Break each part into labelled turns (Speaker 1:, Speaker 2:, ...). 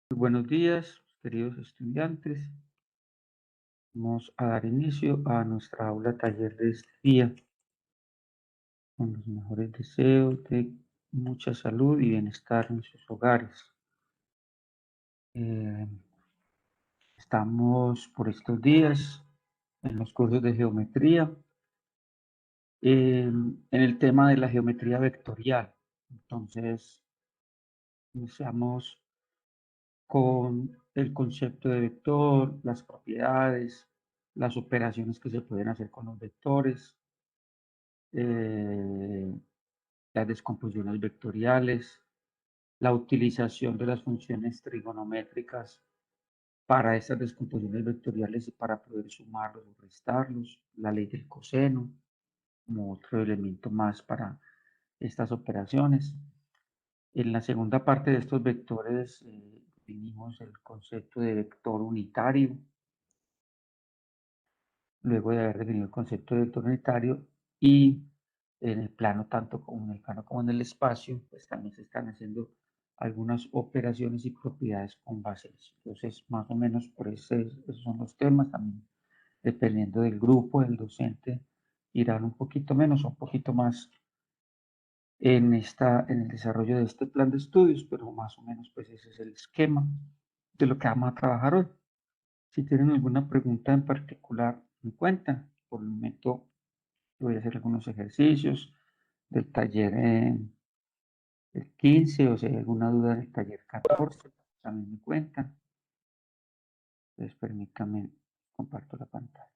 Speaker 1: Buenos días, queridos estudiantes. Vamos a dar inicio a nuestra aula taller de este día con los mejores deseos de mucha salud y bienestar en sus hogares. Eh, Estamos por estos días en los cursos de geometría, en el tema de la geometría vectorial. Entonces, iniciamos con el concepto de vector, las propiedades, las operaciones que se pueden hacer con los vectores, las descomposiciones vectoriales, la utilización de las funciones trigonométricas para estas descomposiciones vectoriales y para poder sumarlos o restarlos, la ley del coseno como otro elemento más para estas operaciones. En la segunda parte de estos vectores definimos el concepto de vector unitario. Luego de haber definido el concepto de vector unitario y en el plano, tanto como en el plano como en el espacio, pues también se están haciendo algunas operaciones y propiedades con base en eso. Entonces, más o menos por esos son los temas. También dependiendo del grupo, del docente, irán un poquito menos o un poquito más en el desarrollo de este plan de estudios, pero más o menos pues ese es el esquema de lo que vamos a trabajar hoy. Si tienen alguna pregunta en particular, me cuentan. Por el momento voy a hacer algunos ejercicios del taller el 15, o si hay alguna duda del taller 14, también me cuentan. Entonces permítanme, comparto la pantalla.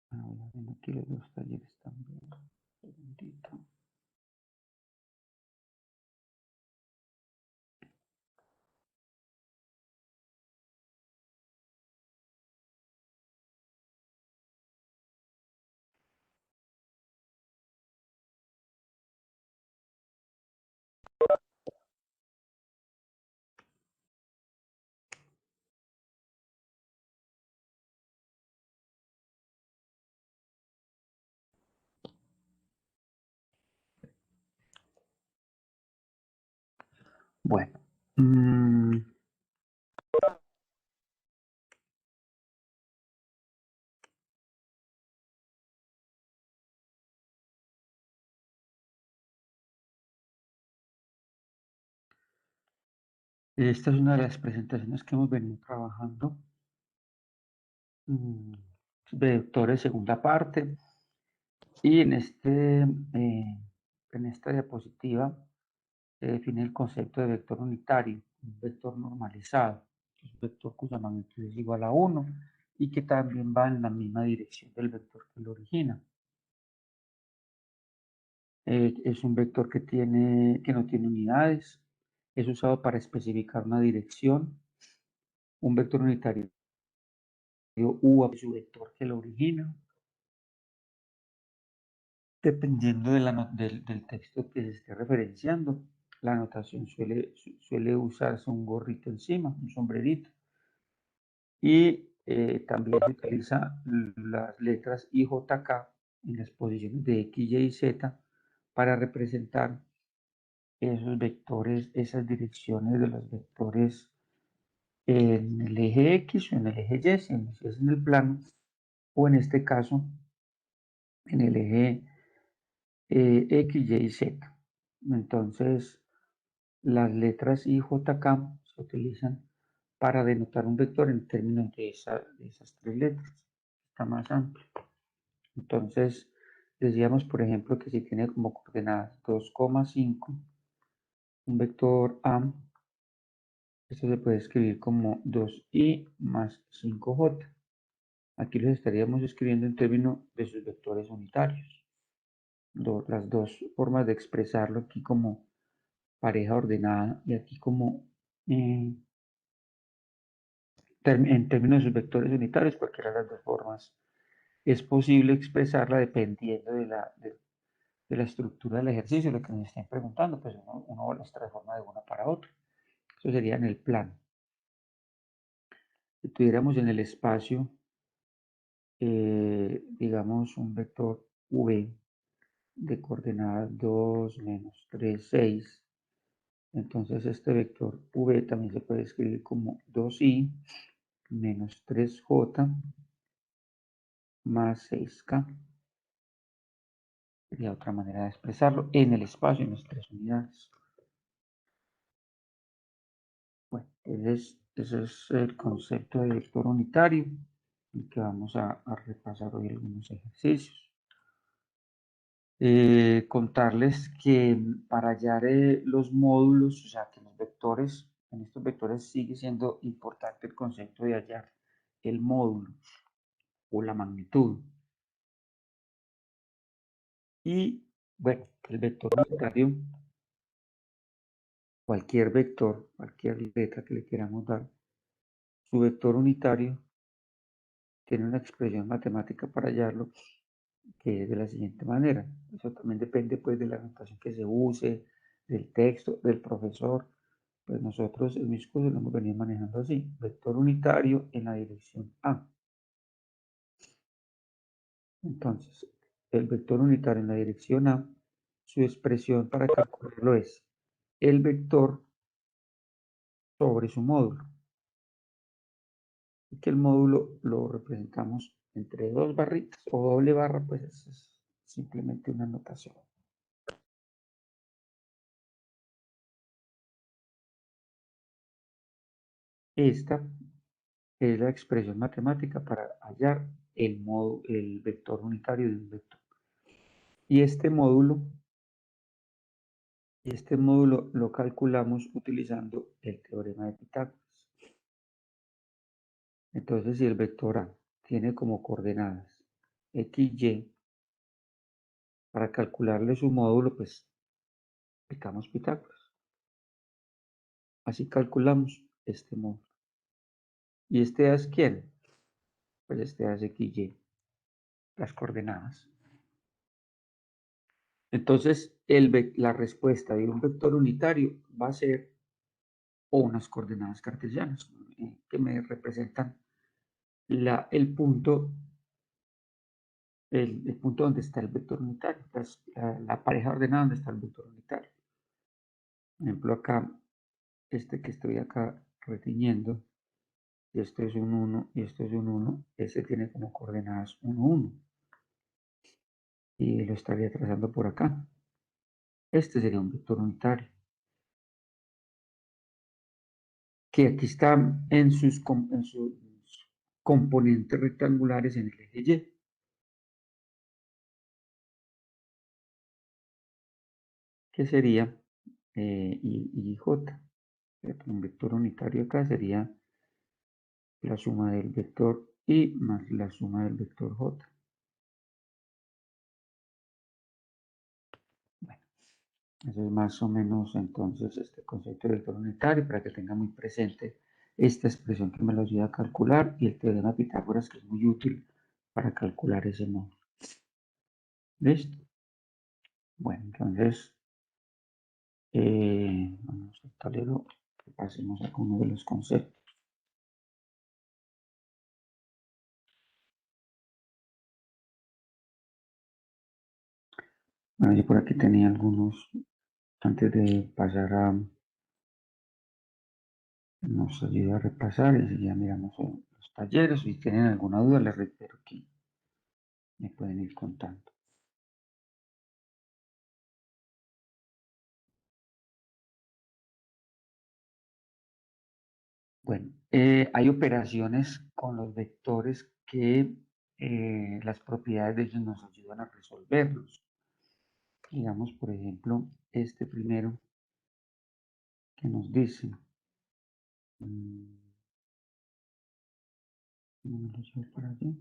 Speaker 1: Voy abriendo aquí los dos talleres también. Un segundito. Bueno, esta es una de las presentaciones que hemos venido trabajando. Vectores, segunda parte. Y en esta diapositiva se define el concepto de vector unitario, un vector normalizado, un vector cuya magnitud es igual a 1 y que también va en la misma dirección del vector que lo origina. Es un vector que no tiene unidades, es usado para especificar una dirección. Un vector unitario U a su vector que lo origina, dependiendo del texto que se esté referenciando. la notación suele usarse un gorrito encima, un sombrerito. Y también se utiliza las letras I, J, K en las posiciones de X, Y y Z para representar esos vectores, esas direcciones de los vectores en el eje X o en el eje Y, si es en el plano, o en este caso en el eje X, Y y Z. Entonces, las letras I, J, K se utilizan para denotar un vector en términos de esas tres letras. Está más amplio. Entonces, decíamos, por ejemplo, que si tiene como coordenadas 2,5, un vector A, esto se puede escribir como 2i más 5j. Aquí los estaríamos escribiendo en términos de sus vectores unitarios. Las dos formas de expresarlo aquí como pareja ordenada y aquí como en términos de sus vectores unitarios, cualquiera de las dos formas es posible expresarla dependiendo de la estructura del ejercicio, lo que nos estén preguntando, pues uno las transforma de una para otra. Eso sería en el plano. Si tuviéramos en el espacio, digamos, un vector v de coordenadas 2, menos 3, 6, entonces este vector v también se puede escribir como 2i menos 3j más 6k. Sería otra manera de expresarlo en el espacio, en las tres unidades. Bueno, entonces ese es el concepto de vector unitario, que vamos a repasar hoy algunos ejercicios. Contarles que para hallar los módulos, o sea, que los vectores, en estos vectores sigue siendo importante el concepto de hallar el módulo o la magnitud. Y bueno, el vector unitario, cualquier vector, cualquier letra que le queramos dar, su vector unitario tiene una expresión matemática para hallarlo, que es de la siguiente manera. Eso también depende pues de la notación que se use, del texto, del profesor. Pues nosotros en mis cursos lo hemos venido manejando así. Vector unitario en la dirección A. Entonces, el vector unitario en la dirección A, su expresión para calcularlo es el vector sobre su módulo. Y que el módulo lo representamos entre dos barritas o doble barra, pues es simplemente una notación. Esta es la expresión matemática para hallar el vector unitario de un vector. Y este módulo lo calculamos utilizando el teorema de Pitágoras. Entonces, si el vector A tiene como coordenadas x, y, para calcularle su módulo, pues aplicamos Pitágoras. Así calculamos este módulo. ¿Y este A es quién? Pues este A es x, y, las coordenadas. Entonces, la respuesta de un vector unitario va a ser o unas coordenadas cartesianas que me representan el punto donde está el vector unitario, la pareja ordenada donde está el vector unitario. Por ejemplo, acá, este que estoy acá retiñendo, y esto es un 1 y esto es un 1, ese tiene como coordenadas 1, 1. Y lo estaría trazando por acá. Este sería un vector unitario, que aquí está en sus componentes rectangulares en el eje Y. Que sería y j. Un vector unitario acá sería la suma del vector y más la suma del vector j. Bueno, eso es más o menos entonces este concepto de vector unitario para que tenga muy presente esta expresión que me lo ayuda a calcular y el teorema de Pitágoras que es muy útil para calcular ese módulo. ¿Listo? Bueno, entonces Vamos al tablero, pasemos a uno de los conceptos. Bueno, yo por aquí tenía algunos, antes de pasar a, nos ayuda a repasar y ya miramos los talleres. Si tienen alguna duda, les reitero que me pueden ir contando. Bueno, hay operaciones con los vectores que las propiedades de ellos nos ayudan a resolverlos. Digamos, por ejemplo, este primero que nos dice, no me lo llevo para allá.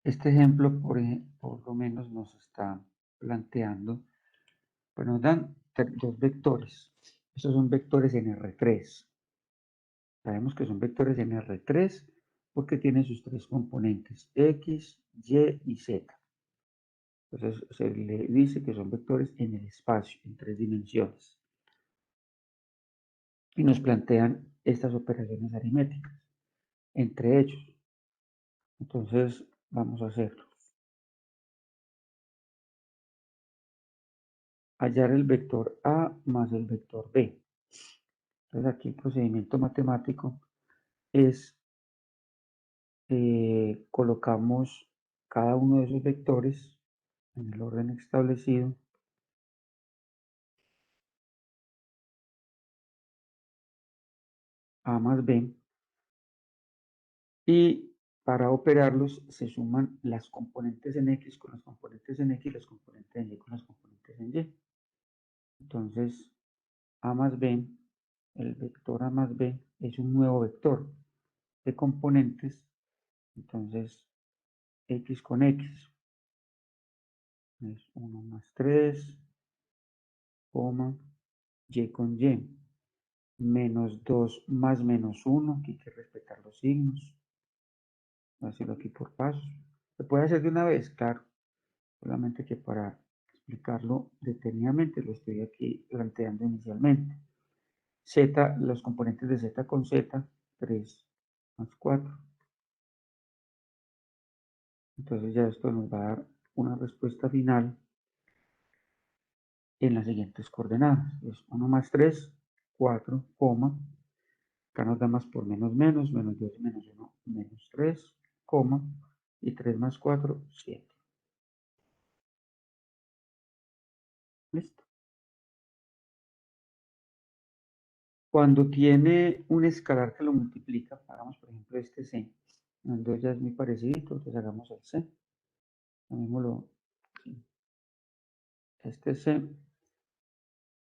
Speaker 1: Este ejemplo, por lo menos, nos está planteando, pues nos dan dos vectores. Estos son vectores en R3. Sabemos que son vectores en R3 porque tienen sus tres componentes, X, Y y Z. Entonces se le dice que son vectores en el espacio, en tres dimensiones. Y nos plantean estas operaciones aritméticas entre ellos. Entonces vamos a hacerlo. Hallar el vector A más el vector B. Entonces aquí el procedimiento matemático es, colocamos cada uno de esos vectores en el orden establecido A más B, y para operarlos se suman las componentes en X con las componentes en X y las componentes en Y con las componentes en Y. Entonces, A más B, el vector A más B es un nuevo vector de componentes. Entonces, X con X es 1 más 3, Y con Y, menos 2 más menos 1, aquí hay que respetar los signos. Voy a hacerlo aquí por pasos. ¿Se puede hacer de una vez? Claro, solamente que para explicarlo detenidamente lo estoy aquí planteando inicialmente. Z, los componentes de Z con Z, 3 más 4. Entonces ya esto nos va a dar una respuesta final en las siguientes coordenadas. Es 1 más 3, 4, acá nos da más por menos menos, menos 2 menos 1, menos 3, y 3 más 4, 7. ¿Listo? Cuando tiene un escalar que lo multiplica, hagamos por ejemplo este C. El 2 ya es muy parecido, entonces hagamos el C. Llamémoslo, este C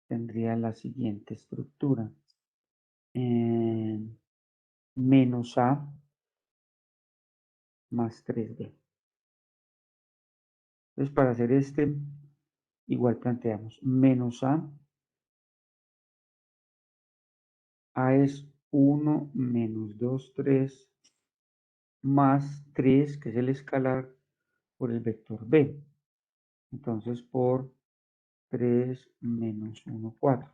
Speaker 1: tendría la siguiente estructura. Menos A más 3B. Entonces, para hacer este, igual planteamos menos A es 1 menos 2, 3, más 3, que es el escalar, por el vector B. Entonces, por 3 menos 1, 4.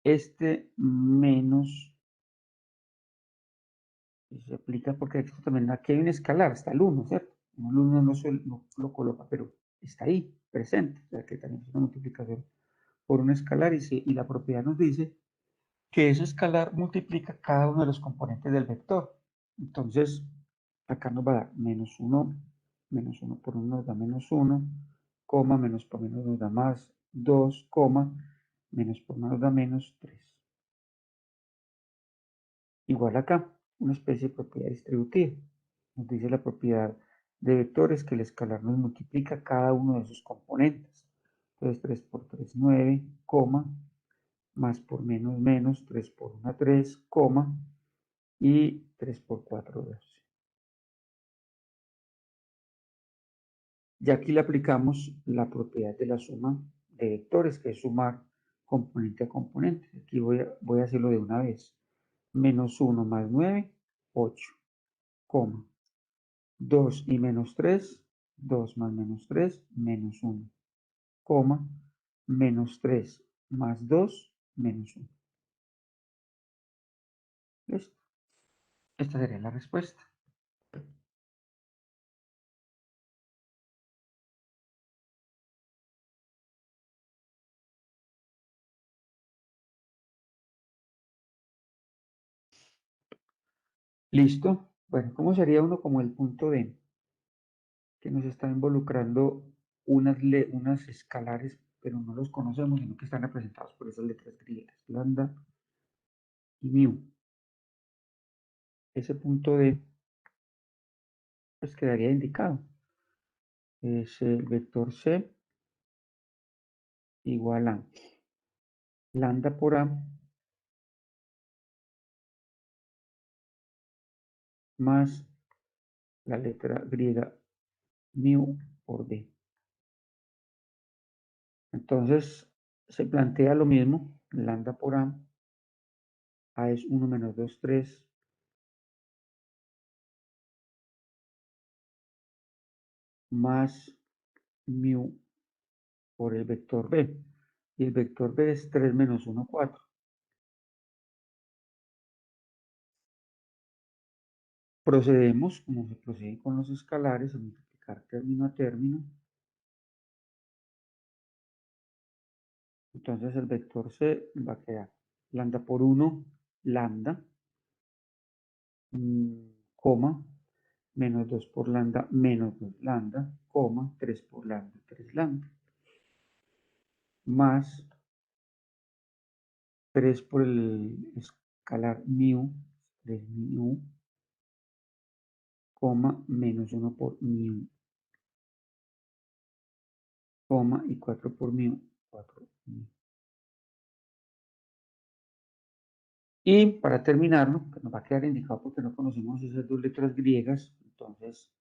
Speaker 1: Este menos se aplica porque aquí hay un escalar, está el 1, ¿cierto? El 1 no lo coloca, pero está ahí, presente. O sea que también es una multiplicación por un escalar y la propiedad nos dice que ese escalar multiplica cada uno de los componentes del vector. Entonces, acá nos va a dar menos 1 por 1 nos da menos 1, menos por menos nos da más 2, menos por más nos da menos 3. Igual acá, una especie de propiedad distributiva. Nos dice la propiedad de vectores que el escalar nos multiplica cada uno de sus componentes. Entonces 3 por 3, 9, más por menos menos, 3 por 1, 3, y 3 por 4, 12. Ya aquí le aplicamos la propiedad de la suma de vectores, que es sumar componente a componente. Aquí voy a hacerlo de una vez. Menos 1 más 9, 8, coma. 2 y menos 3, 2 más menos 3, menos 1, coma. Menos 3 más 2, menos 1. ¿Listo? Esta sería la respuesta. ¿Listo? Bueno, ¿cómo sería uno como el punto D? Que nos está involucrando unas escalares, pero no los conocemos, sino que están representados por esas letras griegas, lambda y mu. Ese punto D, pues quedaría indicado. Es el vector C igual a lambda por A más la letra griega mu por D. Entonces se plantea lo mismo, lambda por A es 1 menos 2, 3, más mu por el vector B. Y el vector B es 3 menos 1, 4. Procedemos, como se procede con los escalares, a multiplicar término a término. Entonces el vector C va a quedar lambda por 1, lambda, coma, menos 2 por lambda, menos 2 lambda, coma, 3 por lambda, 3 lambda, más 3 por el escalar mu, 3 mu, coma, menos 1 por mu, coma, y 4 por mu, 4 mu. Y para terminarlo, que nos va a quedar indicado porque no conocemos esas dos letras griegas, entonces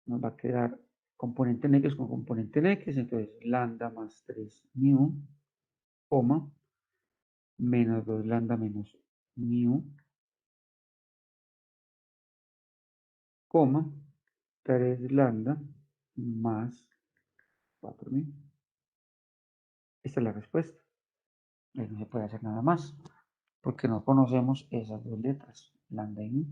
Speaker 1: nos va a quedar componente en X con componente en X, entonces lambda más 3 mu, coma, menos 2 lambda menos mu, coma, 3 lambda más 4 mu. Esta es la respuesta. Ahí no se puede hacer nada más, porque no conocemos esas dos letras, lambda y mu.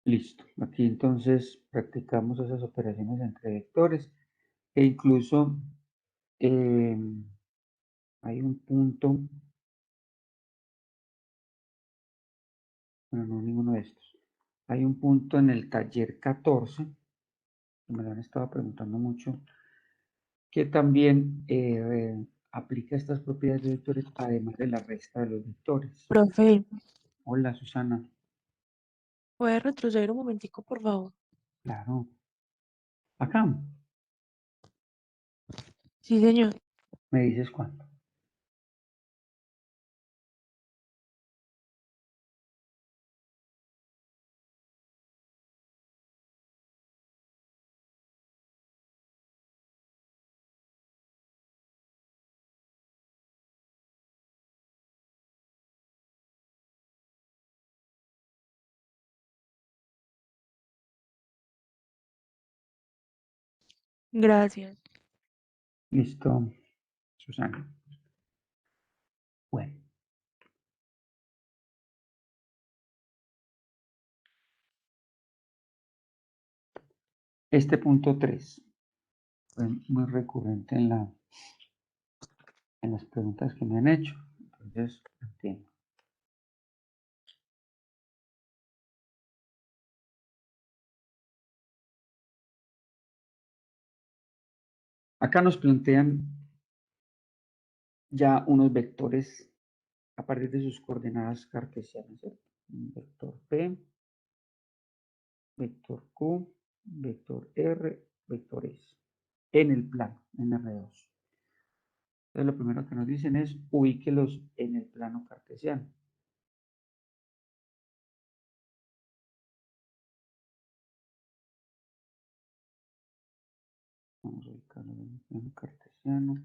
Speaker 1: Listo. Aquí entonces practicamos esas operaciones entre vectores e incluso hay un punto, bueno, no ninguno de estos. Hay un punto en el taller 14, que me lo han estado preguntando mucho, que también aplica estas propiedades de vectores, además de la resta de los vectores.
Speaker 2: Profe,
Speaker 1: Hola, Susana.
Speaker 2: ¿puede retroceder un momentico, por favor?
Speaker 1: Claro. Acá.
Speaker 2: Sí, señor.
Speaker 1: Me dices cuándo.
Speaker 2: Gracias.
Speaker 1: Listo, Susana. Bueno. Este punto 3 fue muy recurrente en las preguntas que me han hecho. Entonces, entiendo. Acá nos plantean ya unos vectores a partir de sus coordenadas cartesianas, ¿cierto? Un vector P, vector Q, vector R, vector S, en el plano, en R2. Entonces, lo primero que nos dicen es ubíquelos en el plano cartesiano. Acá lo vemos en cartesiano.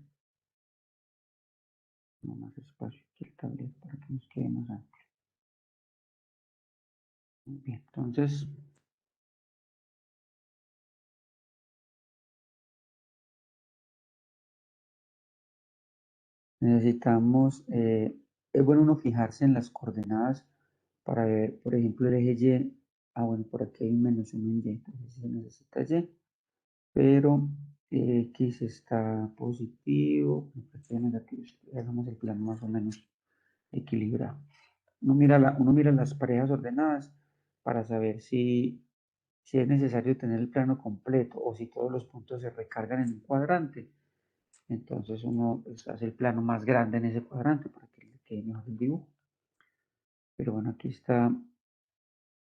Speaker 1: No más espacio aquí el tablero para que nos quede más amplio. Muy bien, entonces necesitamos, es bueno uno fijarse en las coordenadas para ver, por ejemplo, el eje Y. Bueno, por aquí hay un menos 1 en Y, entonces se necesita Y, pero X está positivo, aquí hay negativo, hagamos el plano más o menos equilibrado. Uno mira las parejas ordenadas para saber si es necesario tener el plano completo o si todos los puntos se recargan en un cuadrante. Entonces uno pues, hace el plano más grande en ese cuadrante para que le quede mejor el dibujo. Pero bueno, aquí está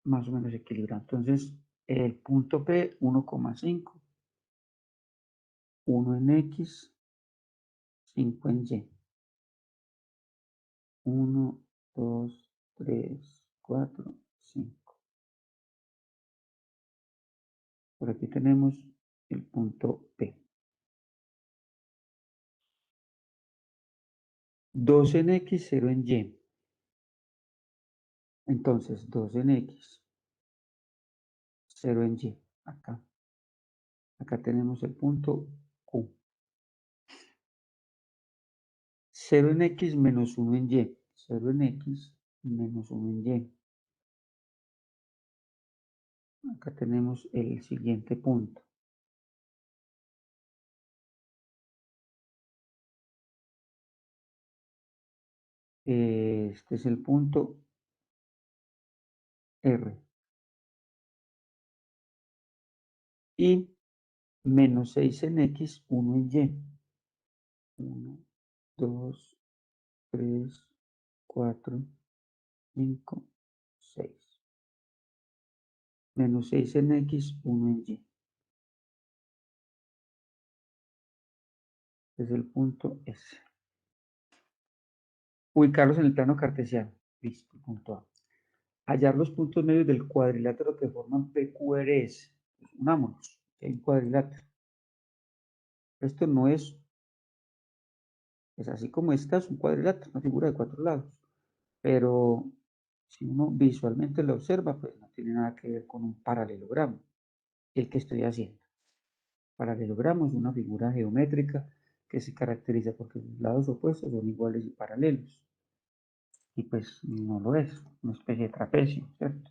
Speaker 1: más o menos equilibrado. Entonces el punto P, 1,5, 1 en X, 5 en Y. 1, 2, 3, 4, 5. Por aquí tenemos el punto P. 2 en X, 0 en Y. Entonces 2 en X, 0 en Y. Acá. Acá tenemos el punto Q. 0 en X menos 1 en Y. 0 en X menos 1 en Y. Acá tenemos el siguiente punto. Este es el punto R. Y menos 6 en X, 1 en Y. 1, 2, 3, 4, 5, 6. Menos 6 en X, 1 en Y. Es el punto S. Ubicarlos en el plano cartesiano. Listo, punto A. Hallar los puntos medios del cuadrilátero que forman PQRS. Unámonos, hay un cuadrilátero. Esto no es así como esta, es un cuadrilátero, una figura de 4 lados. Pero si uno visualmente lo observa, pues no tiene nada que ver con un paralelogramo, el que estoy haciendo. Paralelogramo es una figura geométrica que se caracteriza porque los lados opuestos son iguales y paralelos. Y pues no lo es, una especie de trapecio, ¿cierto?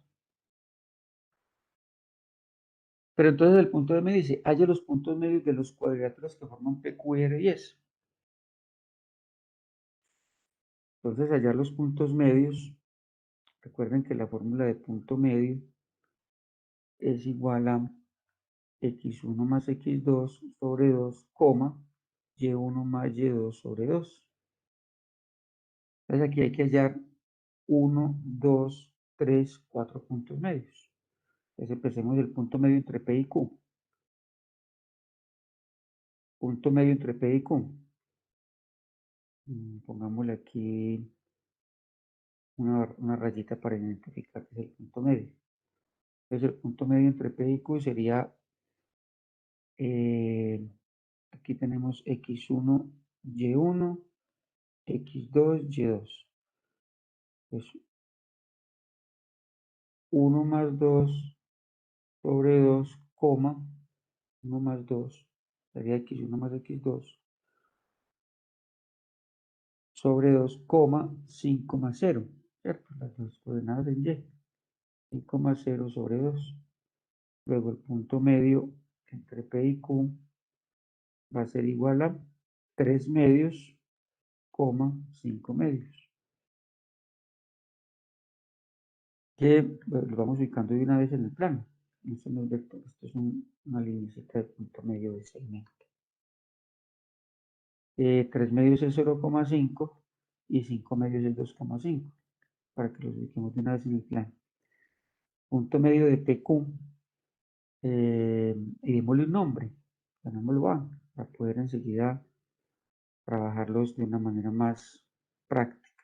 Speaker 1: Pero entonces el punto M dice, halla los puntos medios de los cuadriláteros que forman PQ y R10. Entonces hallar los puntos medios, recuerden que la fórmula de punto medio es igual a x1 más x2 sobre 2, y1 más y2 sobre 2. Entonces aquí hay que hallar 1, 2, 3, 4 puntos medios. Entonces empecemos el punto medio entre P y Q. Punto medio entre P y Q. Pongámosle aquí una rayita para identificar que es el punto medio. Entonces el punto medio entre P y Q sería, aquí tenemos x1, y1, x2, y2. Entonces 1 más 2 sobre 2, 1 más 2 sería x1 más x2 sobre 2, 5 más 0, ¿cierto? Las dos coordenadas en y. 5 más 0 sobre 2. Luego el punto medio entre P y Q va a ser igual a 3 medios, 5 medios. Que lo vamos ubicando de una vez en el plano. Esto no es vector, esto es una linecita de punto medio de segmento. 3 medios es 0,5 y 5 medios es 2,5, para que los ubiquemos de una vez en el plano. Punto medio de PQ, y démosle un nombre, llamémoslo A, para poder enseguida trabajarlos de una manera más práctica.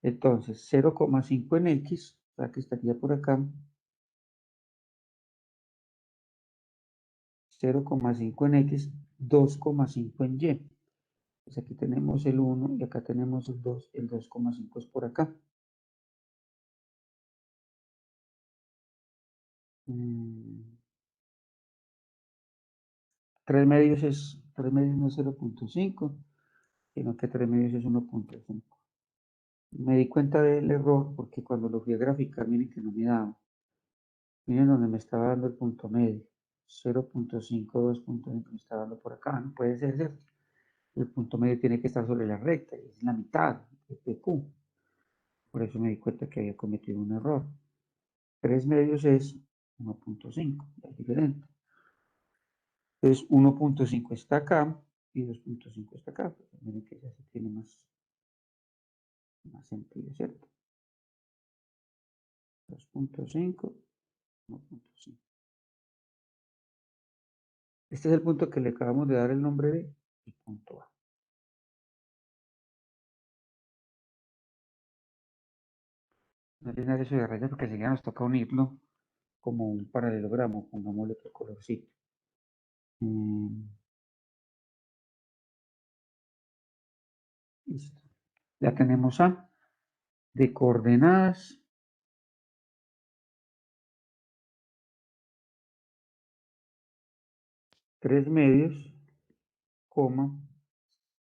Speaker 1: Entonces, 0,5 en X, o sea que estaría por acá, 0,5 en X 2,5 en Y. Pues aquí tenemos el 1 y acá tenemos el 2. El 2,5 es por acá. 3 medios no es 0,5, sino que 3 medios es 1,5. Me di cuenta del error porque cuando lo fui a graficar, miren que no me daba. Miren donde me estaba dando el punto medio. 0,5, 2,5 me está dando por acá. No puede ser, ¿cierto? El punto medio tiene que estar sobre la recta, y es la mitad de Q. Por eso me di cuenta que había cometido un error. 3 medios es 1,5, es diferente. Entonces 1,5 está acá y 2,5 está acá. Pues miren que ya se tiene más sentido, ¿cierto? 2,5, 1,5. Este es el punto que le acabamos de dar el nombre de el punto A. No llenar eso de rayas porque enseguida nos toca unirlo como un paralelogramo, pongámosle otro colorcito. Listo. Ya tenemos A de coordenadas. 3 medios, coma,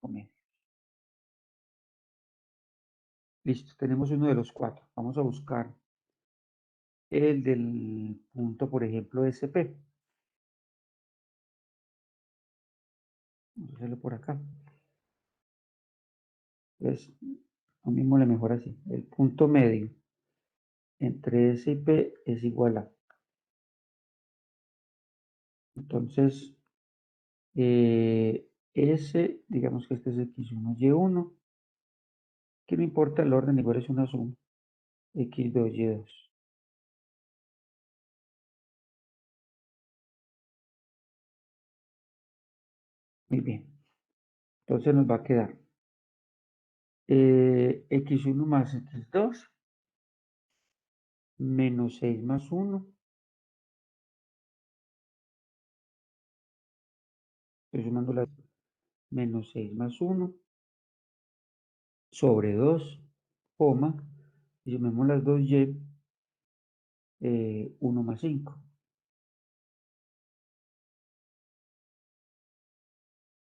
Speaker 1: o medios. Listo, tenemos uno de los 4. Vamos a buscar el del punto, por ejemplo, SP. Vamos a hacerlo por acá. Entonces, lo mismo le mejora así. El punto medio entre S y P es igual a. Entonces, S, digamos que este es X1, Y1, que no importa el orden, igual es una suma. X2, Y2. Muy bien. Entonces nos va a quedar X1 más X2 menos 6 más 1. Estoy sumando las menos 6 más 1 sobre 2, coma, y sumemos las 2y, 1 más 5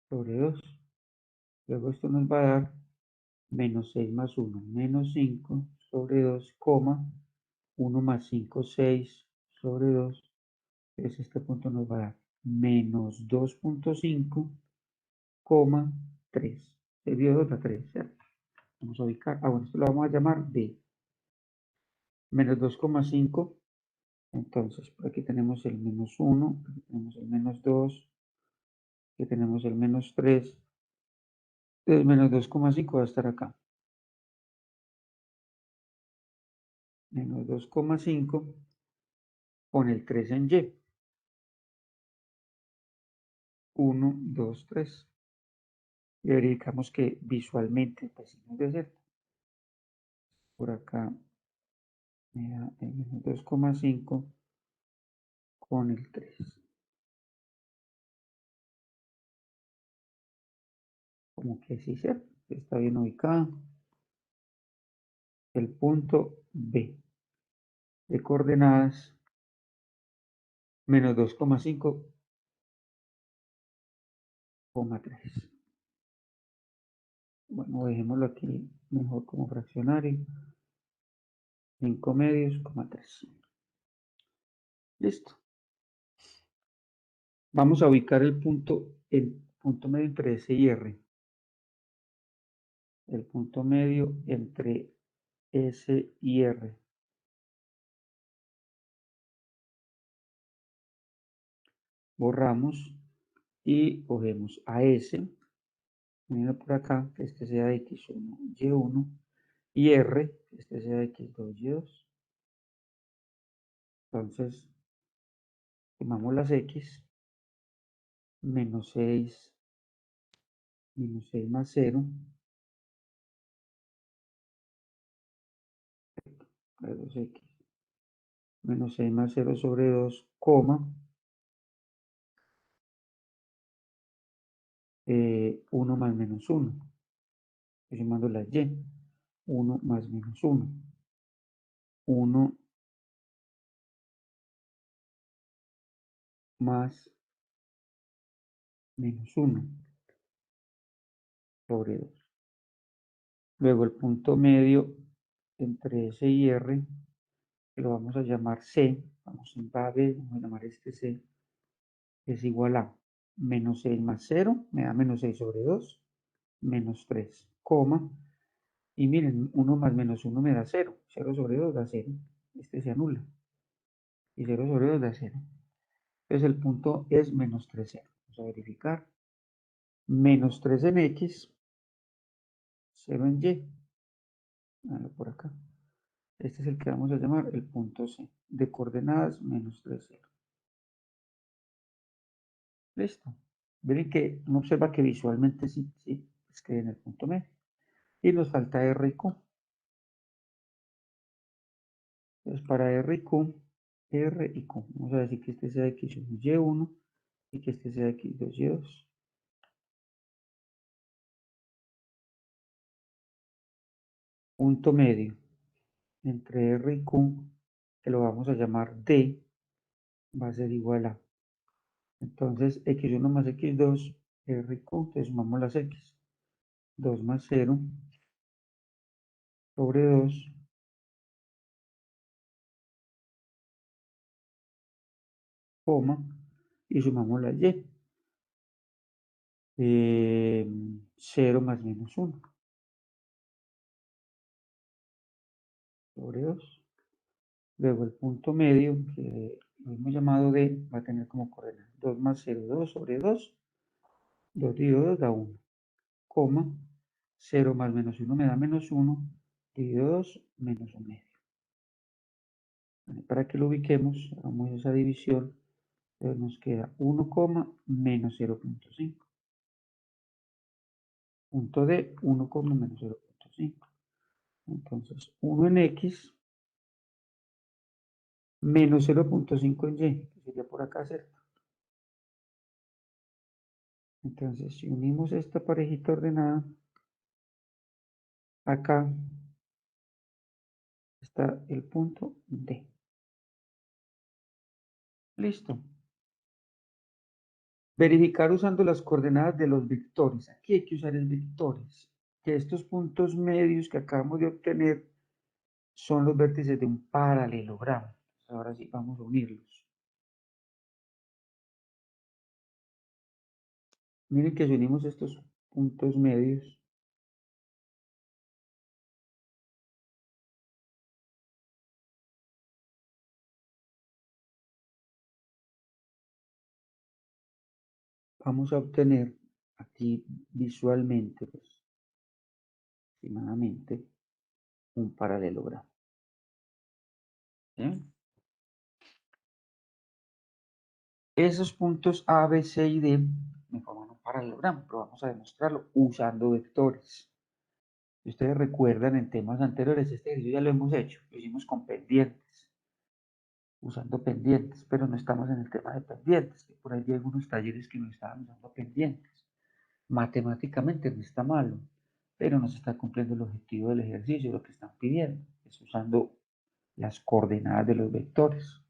Speaker 1: sobre 2. Luego esto nos va a dar menos 6 más 1, menos 5 sobre 2, coma, 1 más 5, 6 sobre 2. Entonces este punto nos va a dar menos 2,5, coma, 3. El dio 2 da 3, ¿cierto? Vamos a ubicar, bueno, esto lo vamos a llamar D. Menos 2,5. Entonces, por aquí tenemos el menos 1, aquí tenemos el menos 2, aquí tenemos el menos 3. Entonces, menos 2,5 va a estar acá. Menos 2,5 con el 3 en Y. 1, 2, 3. Y verificamos que visualmente, pues sí nos debe ser. Por acá me da el menos 2,5 con el 3. Como que sí, ¿cierto? Está bien ubicado. El punto B de coordenadas menos 2,5, 3. Bueno, dejémoslo aquí mejor como fraccionario. 5 medios, 3. Listo. Vamos a ubicar el punto medio entre S y R. El punto medio entre S y R. Borramos y cogemos a S. Veniendo por acá, que este sea X1, Y1. Y R, que este sea X2, Y2. Entonces, sumamos las X. Menos 6 más 0. 2x. Menos 6 más 0 sobre 2, coma. 1 más menos 1. Estoy sumando las y. 1 más menos 1. 1 más menos 1 sobre 2. Luego el punto medio entre S y R, que lo vamos a llamar C, vamos en B, vamos a llamar este C, es igual a menos 6 más 0, me da menos 6 sobre 2, menos 3, coma, y miren, 1 más menos 1 me da 0, 0 sobre 2 da 0, este se anula, y 0 sobre 2 da 0. Entonces el punto es menos 3, 0. Vamos a verificar. Menos 3 en X, 0 en Y. Por acá. Este es el que vamos a llamar el punto C. De coordenadas menos 3, 0. Listo. Ven que uno observa que visualmente sí queda en el punto medio. Y nos falta R y Q. Entonces para R y Q, R y Q. Vamos a decir que este sea X1, Y1 y que este sea X2, Y2. Punto medio entre R y Q, que lo vamos a llamar D, va a ser igual a. Entonces, X1 más X2, R y Q, entonces sumamos las X. 2 más 0 sobre 2, coma, y sumamos la Y. 0 más menos 1 sobre 2. Luego el punto medio, que lo hemos llamado D, va a tener como coordenada 2 más 0, 2 sobre 2. 2 dividido 2 da 1, coma, 0 más menos 1 me da menos 1, dividido 2, menos 1 medio. Para que lo ubiquemos, hagamos esa división, entonces nos queda 1, menos 0.5. Punto D, 1, menos 0.5. Entonces, 1 en X menos 0.5 en Y, que sería por acá, ¿cierto? Entonces, si unimos esta parejita ordenada, acá está el punto D. Listo. Verificar usando las coordenadas de los vectores. Aquí hay que usar el vectores. Que estos puntos medios que acabamos de obtener son los vértices de un paralelogramo. Ahora sí, vamos a unirlos. Miren que si unimos estos puntos medios, vamos a obtener aquí visualmente, pues, aproximadamente, un paralelogramo. ¿Sí? Esos puntos A, B, C y D me forman un paralelogramo, pero vamos a demostrarlo usando vectores. Si ustedes recuerdan en temas anteriores, este ejercicio ya lo hemos hecho, lo hicimos con pendientes, usando pendientes, pero no estamos en el tema de pendientes, que por ahí hay algunos talleres que no estaban usando pendientes. Matemáticamente no está malo, pero no se está cumpliendo el objetivo del ejercicio, lo que están pidiendo, es usando las coordenadas de los vectores.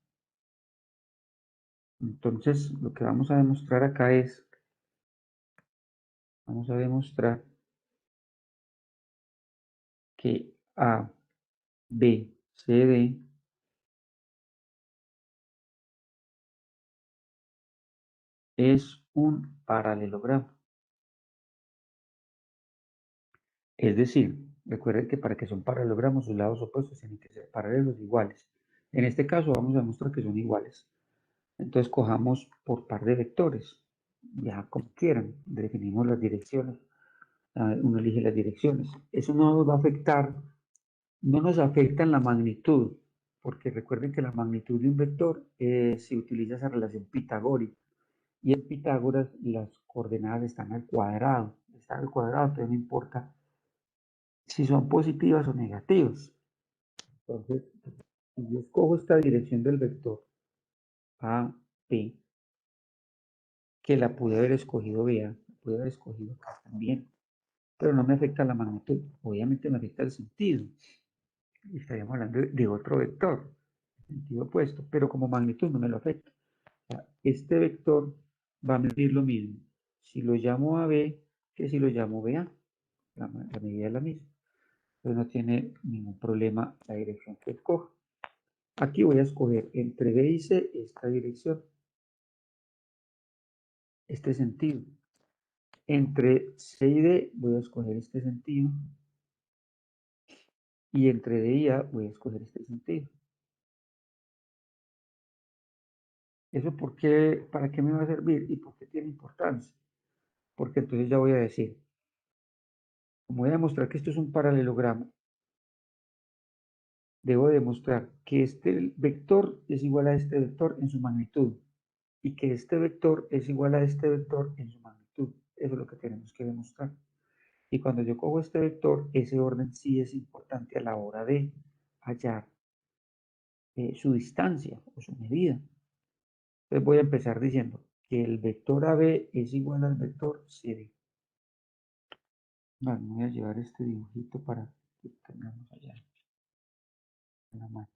Speaker 1: Entonces, lo que vamos a demostrar acá es, vamos a demostrar que A, B, C, D es un paralelogramo. Es decir, recuerden que para que son paralelogramos, sus lados opuestos tienen que ser paralelos iguales. En este caso vamos a demostrar que son iguales. Entonces cojamos por par de vectores, ya como quieran, definimos las direcciones, uno elige las direcciones. Eso no nos va a afectar, no nos afecta en la magnitud, porque recuerden que la magnitud de un vector se utiliza esa relación pitagórica, y en Pitágoras las coordenadas están al cuadrado, entonces no importa si son positivas o negativas. Entonces, si yo escojo esta dirección del vector A, P, que la pude haber escogido, vea, pude haber escogido acá también, pero no me afecta la magnitud, obviamente me afecta el sentido. Y estaríamos hablando de otro vector, sentido opuesto, pero como magnitud no me lo afecta. O sea, este vector va a medir lo mismo si lo llamo AB que si lo llamo BA. La medida es la misma. Entonces no tiene ningún problema la dirección que escoja. Aquí voy a escoger entre B y C esta dirección, este sentido. Entre C y D voy a escoger este sentido. Y entre D y A voy a escoger este sentido. ¿Eso por qué, para qué me va a servir y por qué tiene importancia? Porque entonces ya voy a decir, como voy a demostrar que esto es un paralelogramo, debo demostrar que este vector es igual a este vector en su magnitud y que este vector es igual a este vector en su magnitud. Eso es lo que tenemos que demostrar. Y cuando yo cojo este vector, ese orden sí es importante a la hora de hallar su distancia o su medida. Entonces voy a empezar diciendo que el vector AB es igual al vector CD. Vale, voy a llevar este dibujito para que tengamos allá en la mano.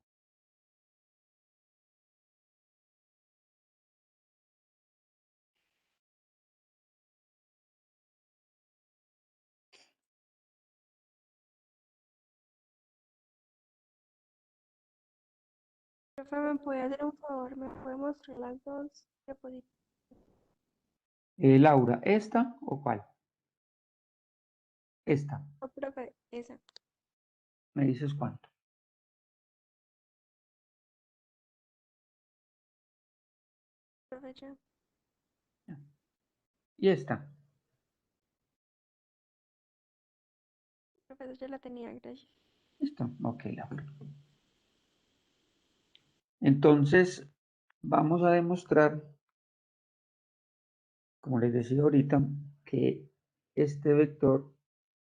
Speaker 3: Profe, ¿me puede hacer un favor? ¿Me puede mostrar las dos diapositivas?
Speaker 1: Laura, ¿esta o cuál? Esta.
Speaker 3: No, profe, esa.
Speaker 1: ¿Me dices cuánto?
Speaker 3: Profe, ya.
Speaker 1: Y esta.
Speaker 3: Profe, ya la tenía, gracias.
Speaker 1: Listo. Ok, Laura. Entonces, vamos a demostrar, como les decía ahorita, que este vector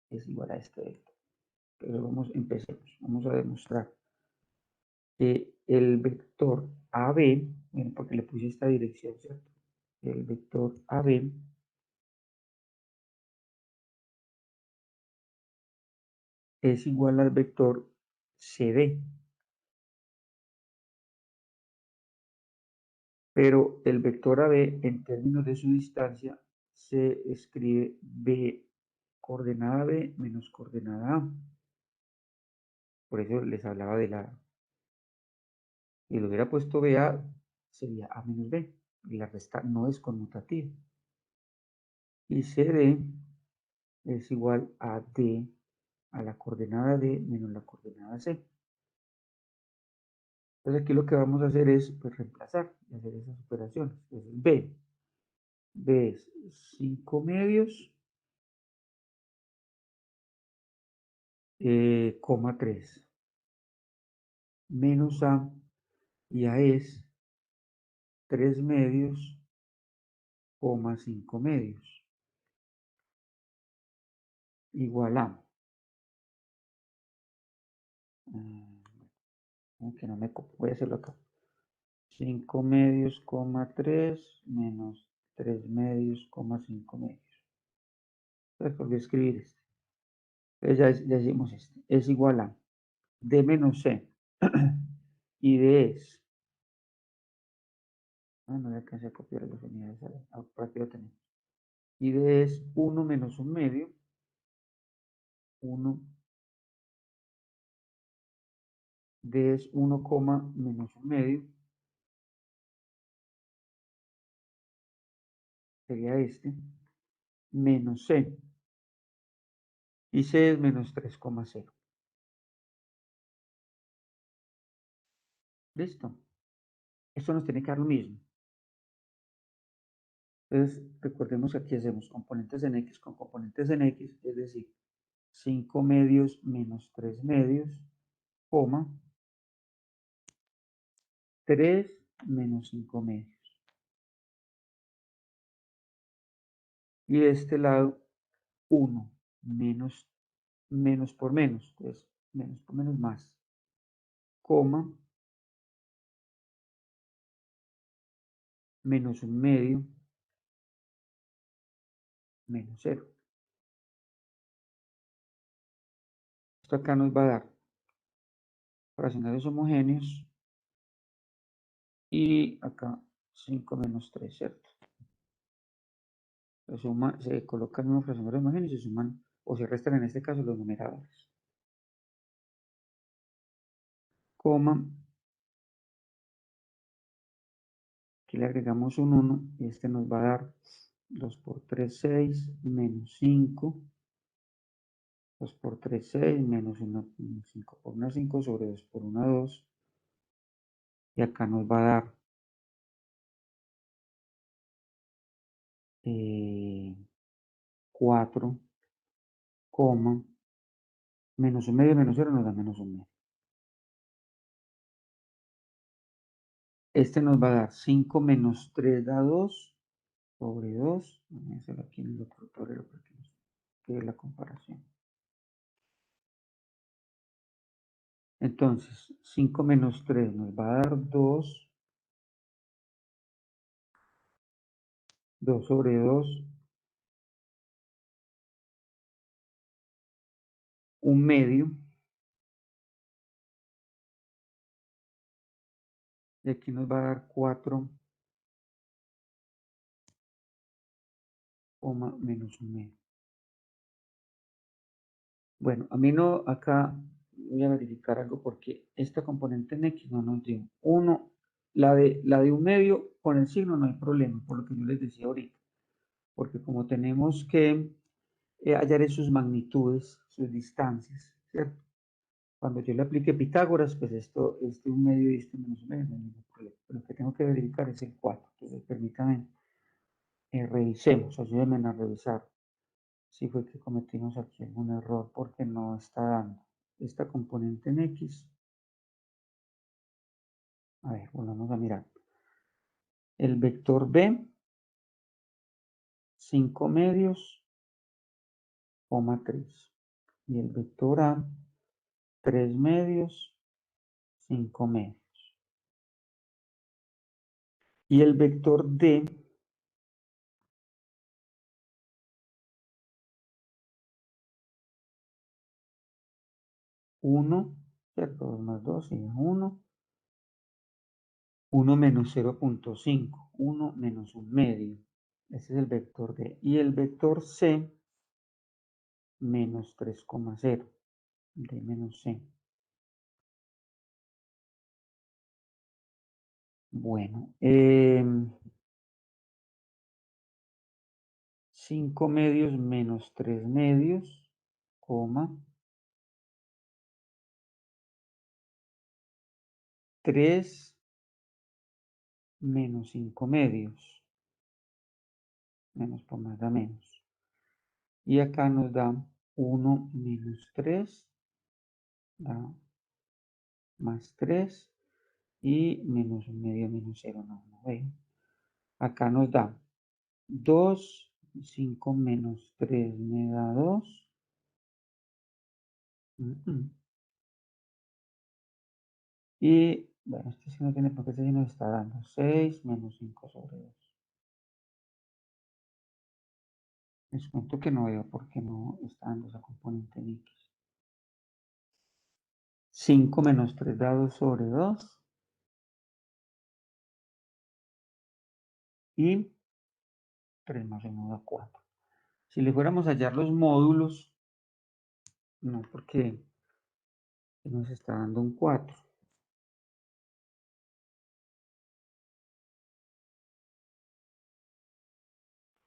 Speaker 1: es igual a este vector. Pero empecemos. Vamos a demostrar que el vector AB, miren, porque le puse esta dirección, ¿cierto? El vector AB es igual al vector CD. Pero el vector AB en términos de su distancia se escribe B, coordenada B menos coordenada A. Por eso les hablaba de la... Si lo hubiera puesto BA, sería A menos B. Y la resta no es conmutativa. Y CD es igual a D, a la coordenada D menos la coordenada C. Entonces aquí lo que vamos a hacer es pues, reemplazar y hacer esas operaciones. Entonces B. B es 5 medios, coma 3. Menos A, y A es 3 medios, coma 5 medios, igual a, que no me voy a hacerlo acá, 5 medios, coma 3, menos 3 medios, coma 5 medios. Entonces, voy a escribir este. Entonces ya hicimos este. Es igual a D menos C. Y D es, no le alcancé a copiar las unidades, por aquí lo tenemos. Y D es 1 menos 1 medio, 1, D es 1, menos 1 medio, sería este, menos C. Y C es menos 3,0. ¿Listo? Esto nos tiene que dar lo mismo. Entonces, recordemos que aquí hacemos componentes en X con componentes en X, es decir, 5 medios menos 3 medios, coma, 3 menos 5 medios. Y de este lado, 1 menos, menos por menos, entonces menos por menos más, coma, menos 1 medio, menos 0. Esto acá nos va a dar fraccionarios homogéneos y acá 5 menos 3, ¿cierto? Se colocan unos fraccionarios homogéneos y se suman o se restan en este caso los numeradores. Coma, aquí le agregamos un 1 y este nos va a dar 2 por 3, 6, menos 5. 2 por 3, 6, menos 1, 5 por 1, 5, sobre 2 por 1, 2. Y acá nos va a dar 4, menos 1 medio, menos 0 nos da menos 1 medio. Este nos va a dar 5 menos 3 da 2 sobre 2. Vamos a hacerlo aquí en el otro tablero para que nos quede la comparación. Entonces, 5 menos 3 nos va a dar 2. 2 sobre 2. 1 medio. Y aquí nos va a dar 4, menos 1 medio. Bueno, a mí no, acá voy a verificar algo porque esta componente en X no nos dio. La de 1 medio con el signo no hay problema, por lo que yo les decía ahorita. Porque como tenemos que hallar sus magnitudes, sus distancias, ¿cierto? Cuando yo le aplique Pitágoras, pues esto, este 1 medio y este menos 1 medio no hay ningún problema. Pero lo que tengo que verificar es el 4. Entonces, permítanme, revisemos, ayúdenme a revisar si fue que cometimos aquí algún error porque no está dando esta componente en X. A ver, volvamos a mirar. El vector B, 5 medios, 3. Y el vector A, 3 medios, 5 medios. Y el vector D, 1, ¿cierto? 2 más 2 y 1. 1 menos 0.5. 1 menos 1 medio. Ese es el vector D. Y el vector C, menos 3,0. D menos C. Bueno, 5 medios menos 3 medios, coma, 3 menos 5 medios, menos por más da menos. Y acá nos da 1 menos 3, da más 3, y menos 1 medio menos 0, no veo. Acá nos da 2, 5 menos 3 me da 2. Y bueno, este sí no tiene por qué, este sí nos está dando 6 menos 5 sobre 2. Les cuento que no veo por qué no está dando esa componente en X. 5 menos 3 da 2 sobre 2. Y 3 más 1 da 4. Si le fuéramos a hallar los módulos, no, porque nos está dando un 4.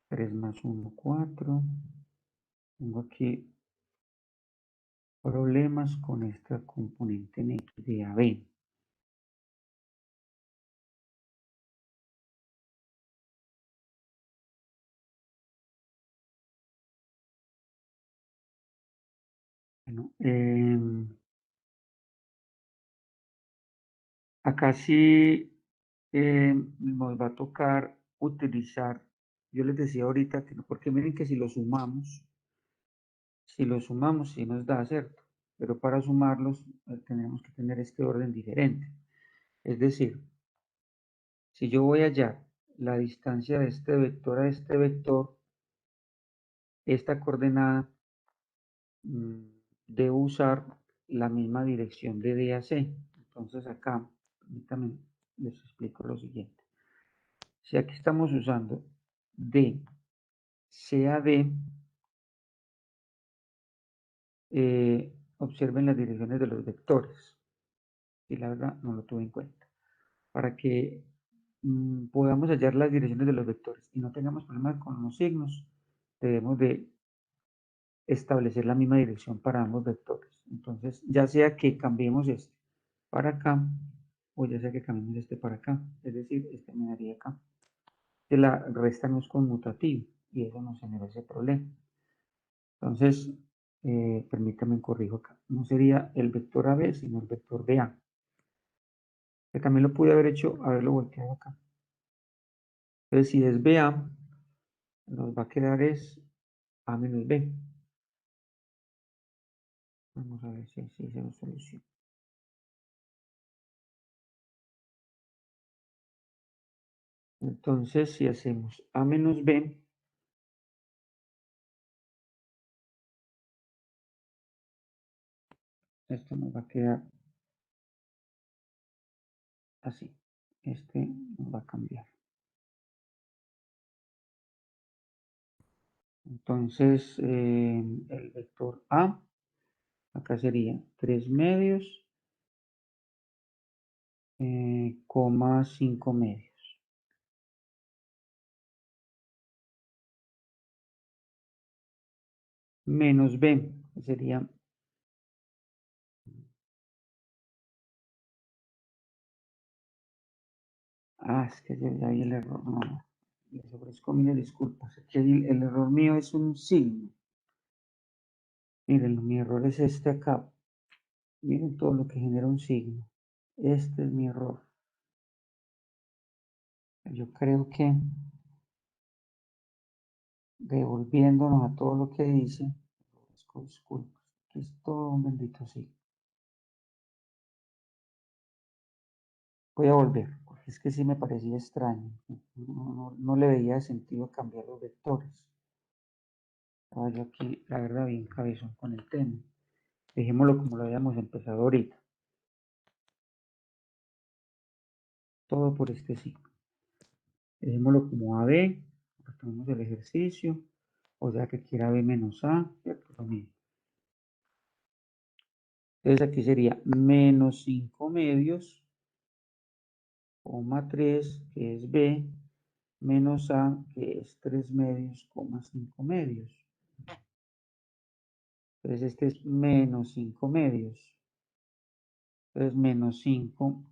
Speaker 1: Tres más 1, 4. Tengo aquí problemas con esta componente en X de AB. Bueno, acá sí nos va a tocar utilizar, yo les decía ahorita que no, porque miren que si lo sumamos, sí nos da, ¿cierto? Pero para sumarlos tenemos que tener este orden diferente. Es decir, si yo voy a hallar la distancia de este vector a este vector, esta coordenada debo usar la misma dirección de D a C. Entonces acá, permítanme, les explico lo siguiente. Si aquí estamos usando D, C a D, observen las direcciones de los vectores. Y la verdad no lo tuve en cuenta. Para que podamos hallar las direcciones de los vectores y no tengamos problemas con los signos, debemos de establecer la misma dirección para ambos vectores. Entonces, ya sea que cambiemos este para acá, o ya sea que cambiemos este para acá, es decir, este me daría acá. Que la resta no es conmutativa y eso nos genera ese problema. Entonces, permítanme corrijo acá. No sería el vector AB, sino el vector BA. Que también lo pude haber hecho, haberlo volteado acá. Entonces, si es BA, nos va a quedar es A menos B. Vamos a ver si así se nos soluciona. Entonces, si hacemos A menos B, esto nos va a quedar así. Este nos va a cambiar. Entonces, el vector A, acá sería 3 medios, coma 5 medios. Menos B, que sería es que ya vi el error. No, les ofrezco mil disculpas. Aquí el error mío es un signo. Miren, mi error es este acá. Miren todo lo que genera un signo. Este es mi error. Yo creo que devolviéndonos a todo lo que dice, disculpas, que es todo un bendito signo. Voy a volver, porque es que sí me parecía extraño. No le veía sentido cambiar los vectores. Estaba yo aquí, la verdad, bien cabezón con el tema. Dejémoslo como lo habíamos empezado ahorita. Todo por este signo. Dejémoslo como AB, retomemos el ejercicio, o sea que quiera B menos A, ¿cierto? Lo mismo. Entonces aquí sería menos 5 medios, coma 3, que es B, menos A, que es 3 medios, coma 5 medios. Entonces este es menos 5 medios. Entonces menos 5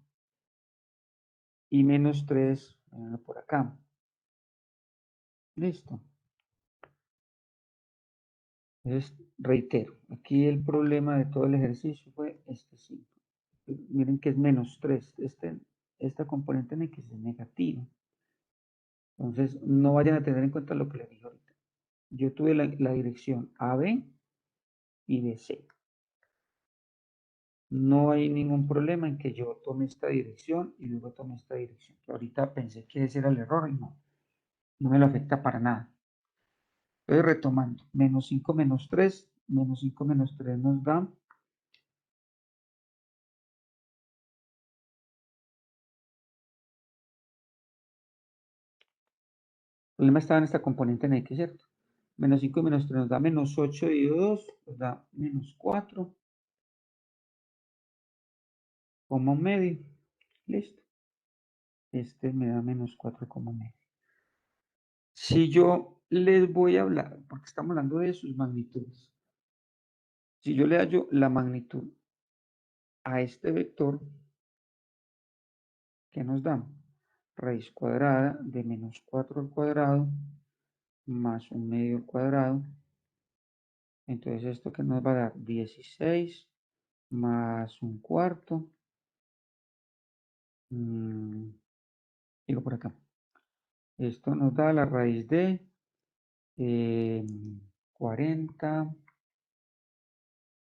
Speaker 1: y menos 3, por acá. Listo. Entonces, reitero, aquí el problema de todo el ejercicio fue este 5. Miren que es menos 3. Esta componente en X es negativa. Entonces, no vayan a tener en cuenta lo que les dije ahorita. Yo tuve la dirección AB y BC. No hay ningún problema en que yo tome esta dirección y luego tome esta dirección. Ahorita pensé que ese era el error y no me lo afecta para nada. Entonces, retomando, menos 5 menos 3, menos 5 menos 3 nos da el problema estaba en esta componente en X, ¿cierto? Menos 5 y menos 3 nos da menos 8 y 2, nos da menos 4, coma medio. Listo. Este me da menos 4, medio. Si yo les voy a hablar, porque estamos hablando de sus magnitudes. Si yo le hallo la magnitud a este vector, ¿qué nos da? Raíz cuadrada de menos 4 al cuadrado más 1 medio al cuadrado. Entonces, ¿esto que nos va a dar? 16 más un cuarto. Digo por acá. Esto nos da la raíz de 40,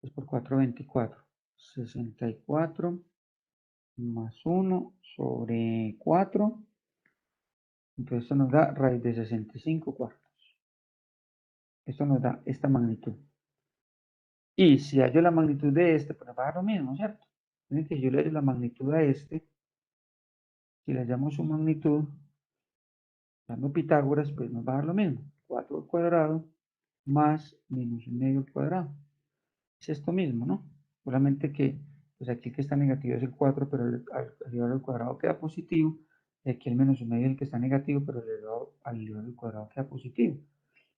Speaker 1: pues por 4, 24. 64 más 1 sobre 4. Entonces esto nos da raíz de 65 cuartos. Esto nos da esta magnitud. Y si hallo la magnitud de este, pues va a dar lo mismo, ¿cierto? Miren que yo le doy la magnitud a este. Si le hallamos su magnitud, dando Pitágoras, pues nos va a dar lo mismo. 4 al cuadrado más menos 1/2 al cuadrado. Es esto mismo, ¿no? Solamente que, pues aquí el que está negativo es el 4, pero al llevarlo al cuadrado queda positivo. Y aquí el menos 1/2 es el que está negativo, pero al llevarlo al cuadrado queda positivo.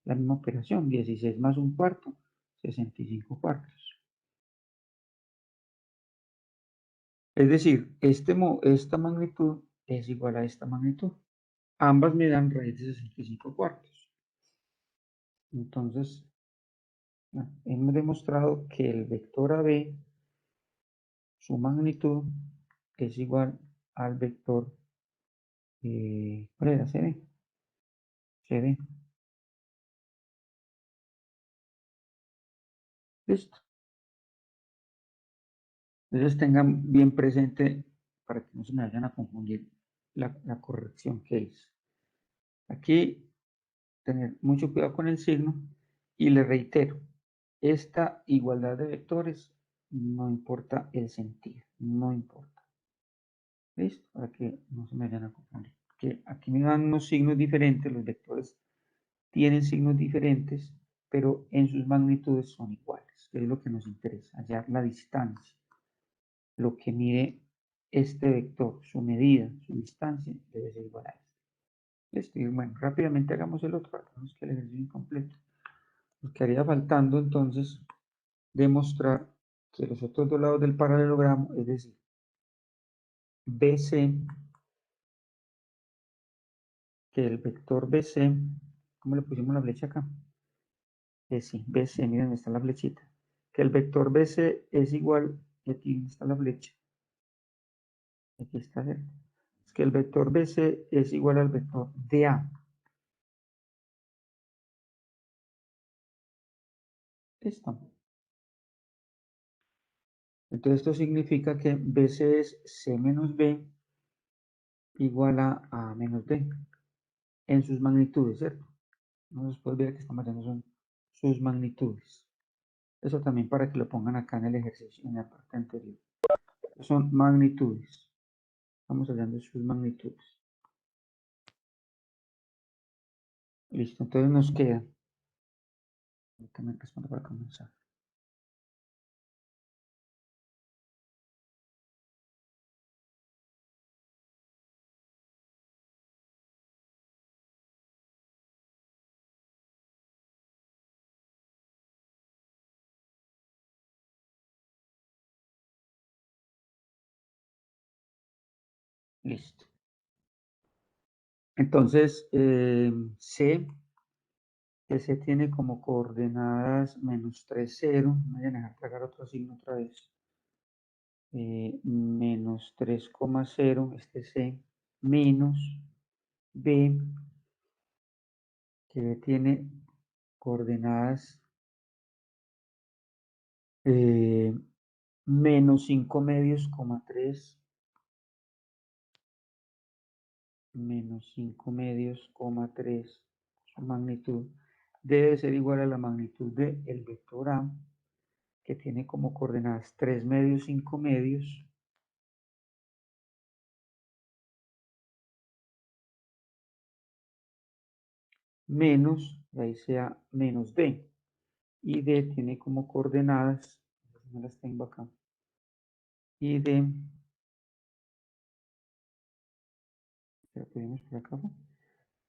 Speaker 1: La misma operación, 16 más un cuarto, 65 cuartos. Es decir, esta magnitud es igual a esta magnitud. Ambas me dan raíz de 65 cuartos. Entonces, hemos demostrado que el vector AB, su magnitud, es igual al vector, ¿cuál era? CD. CD. Listo. Entonces tengan bien presente, para que no se me vayan a confundir, la corrección que hice. Aquí, tener mucho cuidado con el signo, y le reitero, esta igualdad de vectores no importa el sentido, no importa. ¿Listo? Para que no se me vayan a confundir. Que aquí me dan unos signos diferentes, los vectores tienen signos diferentes, pero en sus magnitudes son iguales, que es lo que nos interesa, hallar la distancia. Lo que mide este vector, su medida, su distancia, debe ser igual a este. Listo, y bueno, rápidamente hagamos el otro, hagamos que el ejercicio incompleto. Nos quedaría faltando entonces demostrar que los otros dos lados del paralelogramo, es decir, BC, que el vector BC, ¿cómo le pusimos la flecha acá? BC, miren, está la flechita. Que el vector BC es igual, y aquí está la flecha. Aquí está, ¿cierto? Es que el vector BC es igual al vector DA. Listo. Entonces esto significa que BC es C menos B igual a A menos B en sus magnitudes, ¿cierto? No nos puede ver que estamos haciendo son sus magnitudes. Eso también para que lo pongan acá en el ejercicio, en la parte anterior. Son magnitudes. Estamos hablando de sus magnitudes. Listo, entonces nos queda. También respondo para comenzar. Listo. Entonces, C, que C tiene como coordenadas menos 3, 0. Voy a dejar tragar otro signo otra vez. Menos 3,0, este C, menos B, que tiene coordenadas menos 5 medios, 3, menos 5 medios, 3, su magnitud debe ser igual a la magnitud del vector A, que tiene como coordenadas 3 medios, 5 medios, menos, y ahí sea menos D, y D tiene como coordenadas, no las tengo acá, y D, ¿la podemos por acá?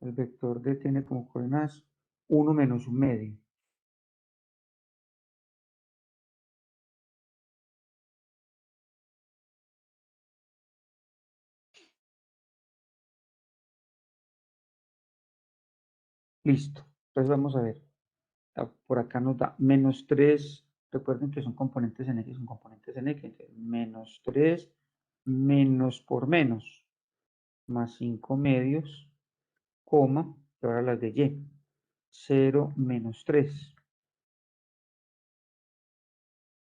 Speaker 1: El vector D tiene como coordenadas 1 menos 1 medio. Listo. Entonces vamos a ver. Por acá nos da menos 3. Recuerden que son componentes en X, son componentes en X. Entonces, menos 3 menos por menos, más 5 medios, coma, y ahora las de Y. 0 menos 3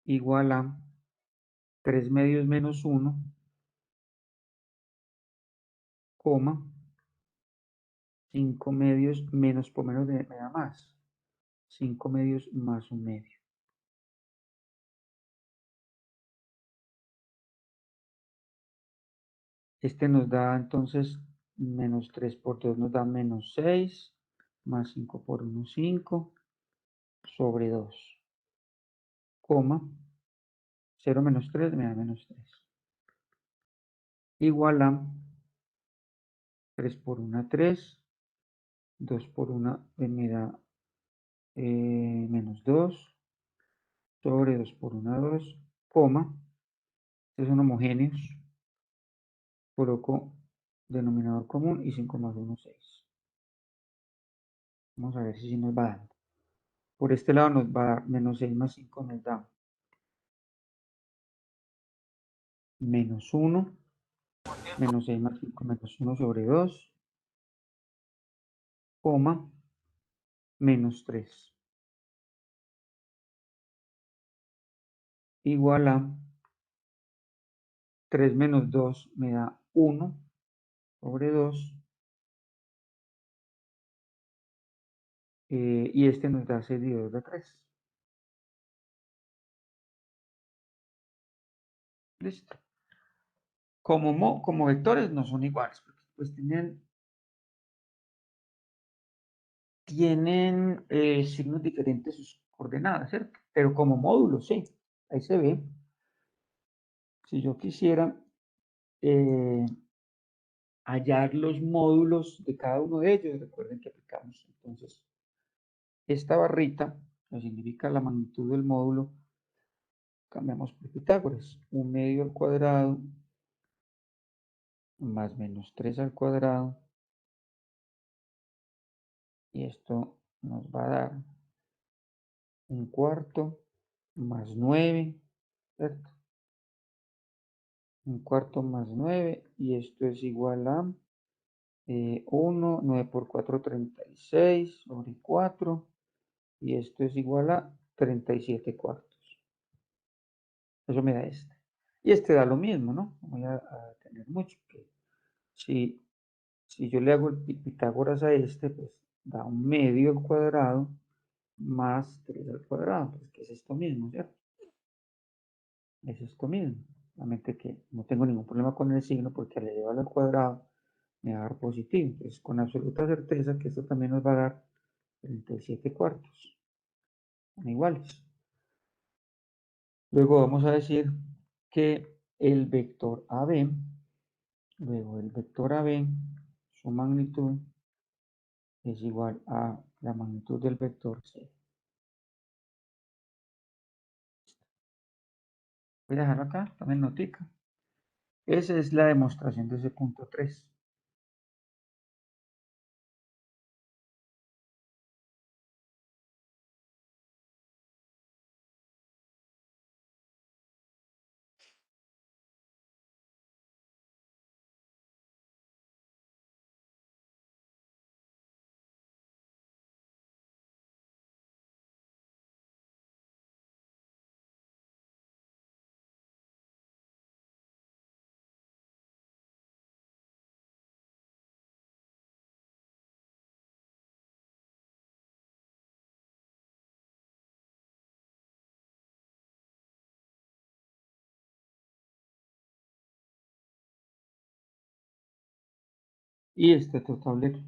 Speaker 1: igual a 3 medios menos 1, coma, 5 medios menos por menos me da más. 5 medios más 1 medio. Este nos da entonces menos 3 por 2 nos da menos 6, más 5 por 1, 5, sobre 2, coma, 0 menos 3 me da menos 3. Igual a 3 por 1, 3, 2 por 1 me da menos 2, sobre 2 por 1, 2, coma, estos son homogéneos, coloco denominador común y 5 más 1, 6. Vamos a ver si nos va dando. Por este lado nos va a dar menos 6 más 5 nos da menos 1, menos 6 más 5 menos 1 sobre 2, coma, menos 3. Igual a 3 menos 2 me da 1 sobre 2. Y este nos da 6 dividido de 3. Listo. Como vectores no son iguales, porque pues tienen signos diferentes sus coordenadas, ¿cierto? Pero como módulos, sí, ahí se ve. Si yo quisiera hallar los módulos de cada uno de ellos, recuerden que aplicamos entonces esta barrita, que significa la magnitud del módulo, cambiamos por Pitágoras, 1 medio al cuadrado más menos 3 al cuadrado, y esto nos va a dar 1/4 más 9, ¿cierto? 1/4 más 9, y esto es igual a 1, 9 por 4, 36 sobre 4, y esto es igual a 37 cuartos. Eso me da este. Y este da lo mismo, ¿no? Voy a tener mucho. Que si yo le hago el Pitágoras a este, pues da 1 medio al cuadrado más 3 al cuadrado, pues que es esto mismo, ¿cierto? Es esto mismo. Solamente que no tengo ningún problema con el signo porque al elevarlo al cuadrado me va a dar positivo. Entonces, con absoluta certeza que esto también nos va a dar 37 cuartos. Son iguales. Luego vamos a decir que el vector AB, su magnitud es igual a la magnitud del vector C. Voy a dejarlo acá, tomen notica. Esa es la demostración de ese punto 3. Y este otro tablero.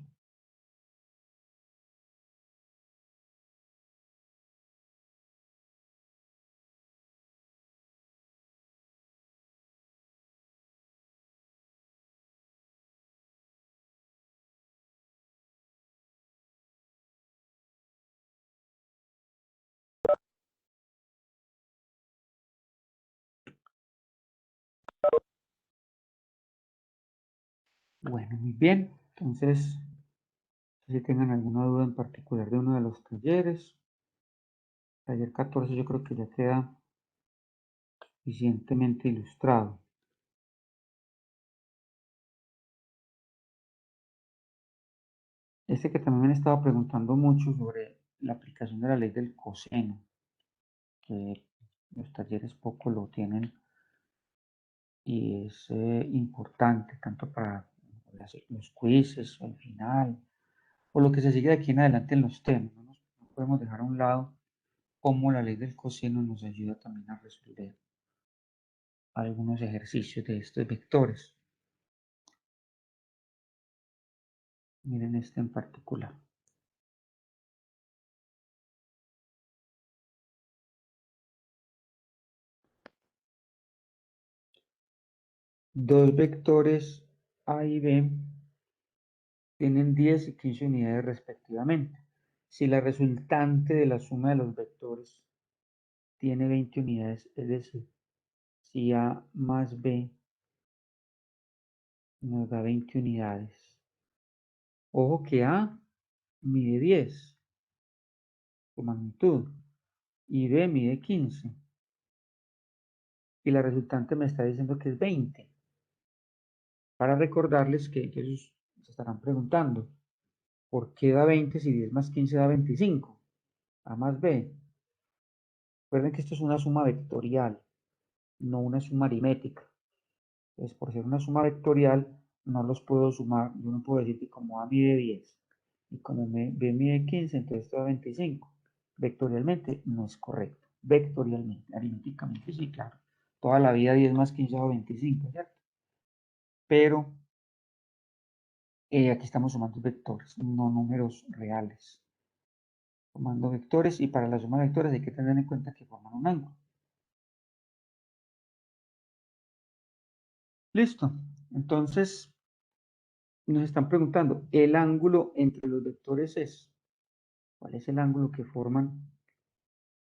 Speaker 1: Bueno, muy bien. Entonces, si tengan alguna duda en particular de uno de los talleres, taller 14 yo creo que ya queda suficientemente ilustrado. Este que también me han estado preguntando mucho sobre la aplicación de la ley del coseno, que los talleres poco lo tienen y es importante tanto para los quizzes o al final, o lo que se sigue de aquí en adelante en los temas. No nos podemos dejar a un lado cómo la ley del coseno nos ayuda también a resolver algunos ejercicios de estos vectores. Miren este en particular. Dos vectores A y B tienen 10 y 15 unidades respectivamente. Si la resultante de la suma de los vectores tiene 20 unidades, es decir, si A más B nos da 20 unidades. Ojo que A mide 10, su magnitud, y B mide 15. Y la resultante me está diciendo que es 20. Para recordarles que ellos se estarán preguntando, ¿por qué da 20 si 10 más 15 da 25? A más B. Recuerden que esto es una suma vectorial, no una suma aritmética. Entonces, por ser una suma vectorial, no los puedo sumar. Yo no puedo decir que como A mide 10 y como B mide 15, entonces esto da 25. Vectorialmente no es correcto. Vectorialmente, aritméticamente sí, claro. Toda la vida 10 más 15 da 25, ¿cierto? Pero aquí estamos sumando vectores, no números reales. Sumando vectores, y para la suma de vectores hay que tener en cuenta que forman un ángulo. Listo. Entonces, nos están preguntando, ¿el ángulo entre los vectores es? ¿Cuál es el ángulo que forman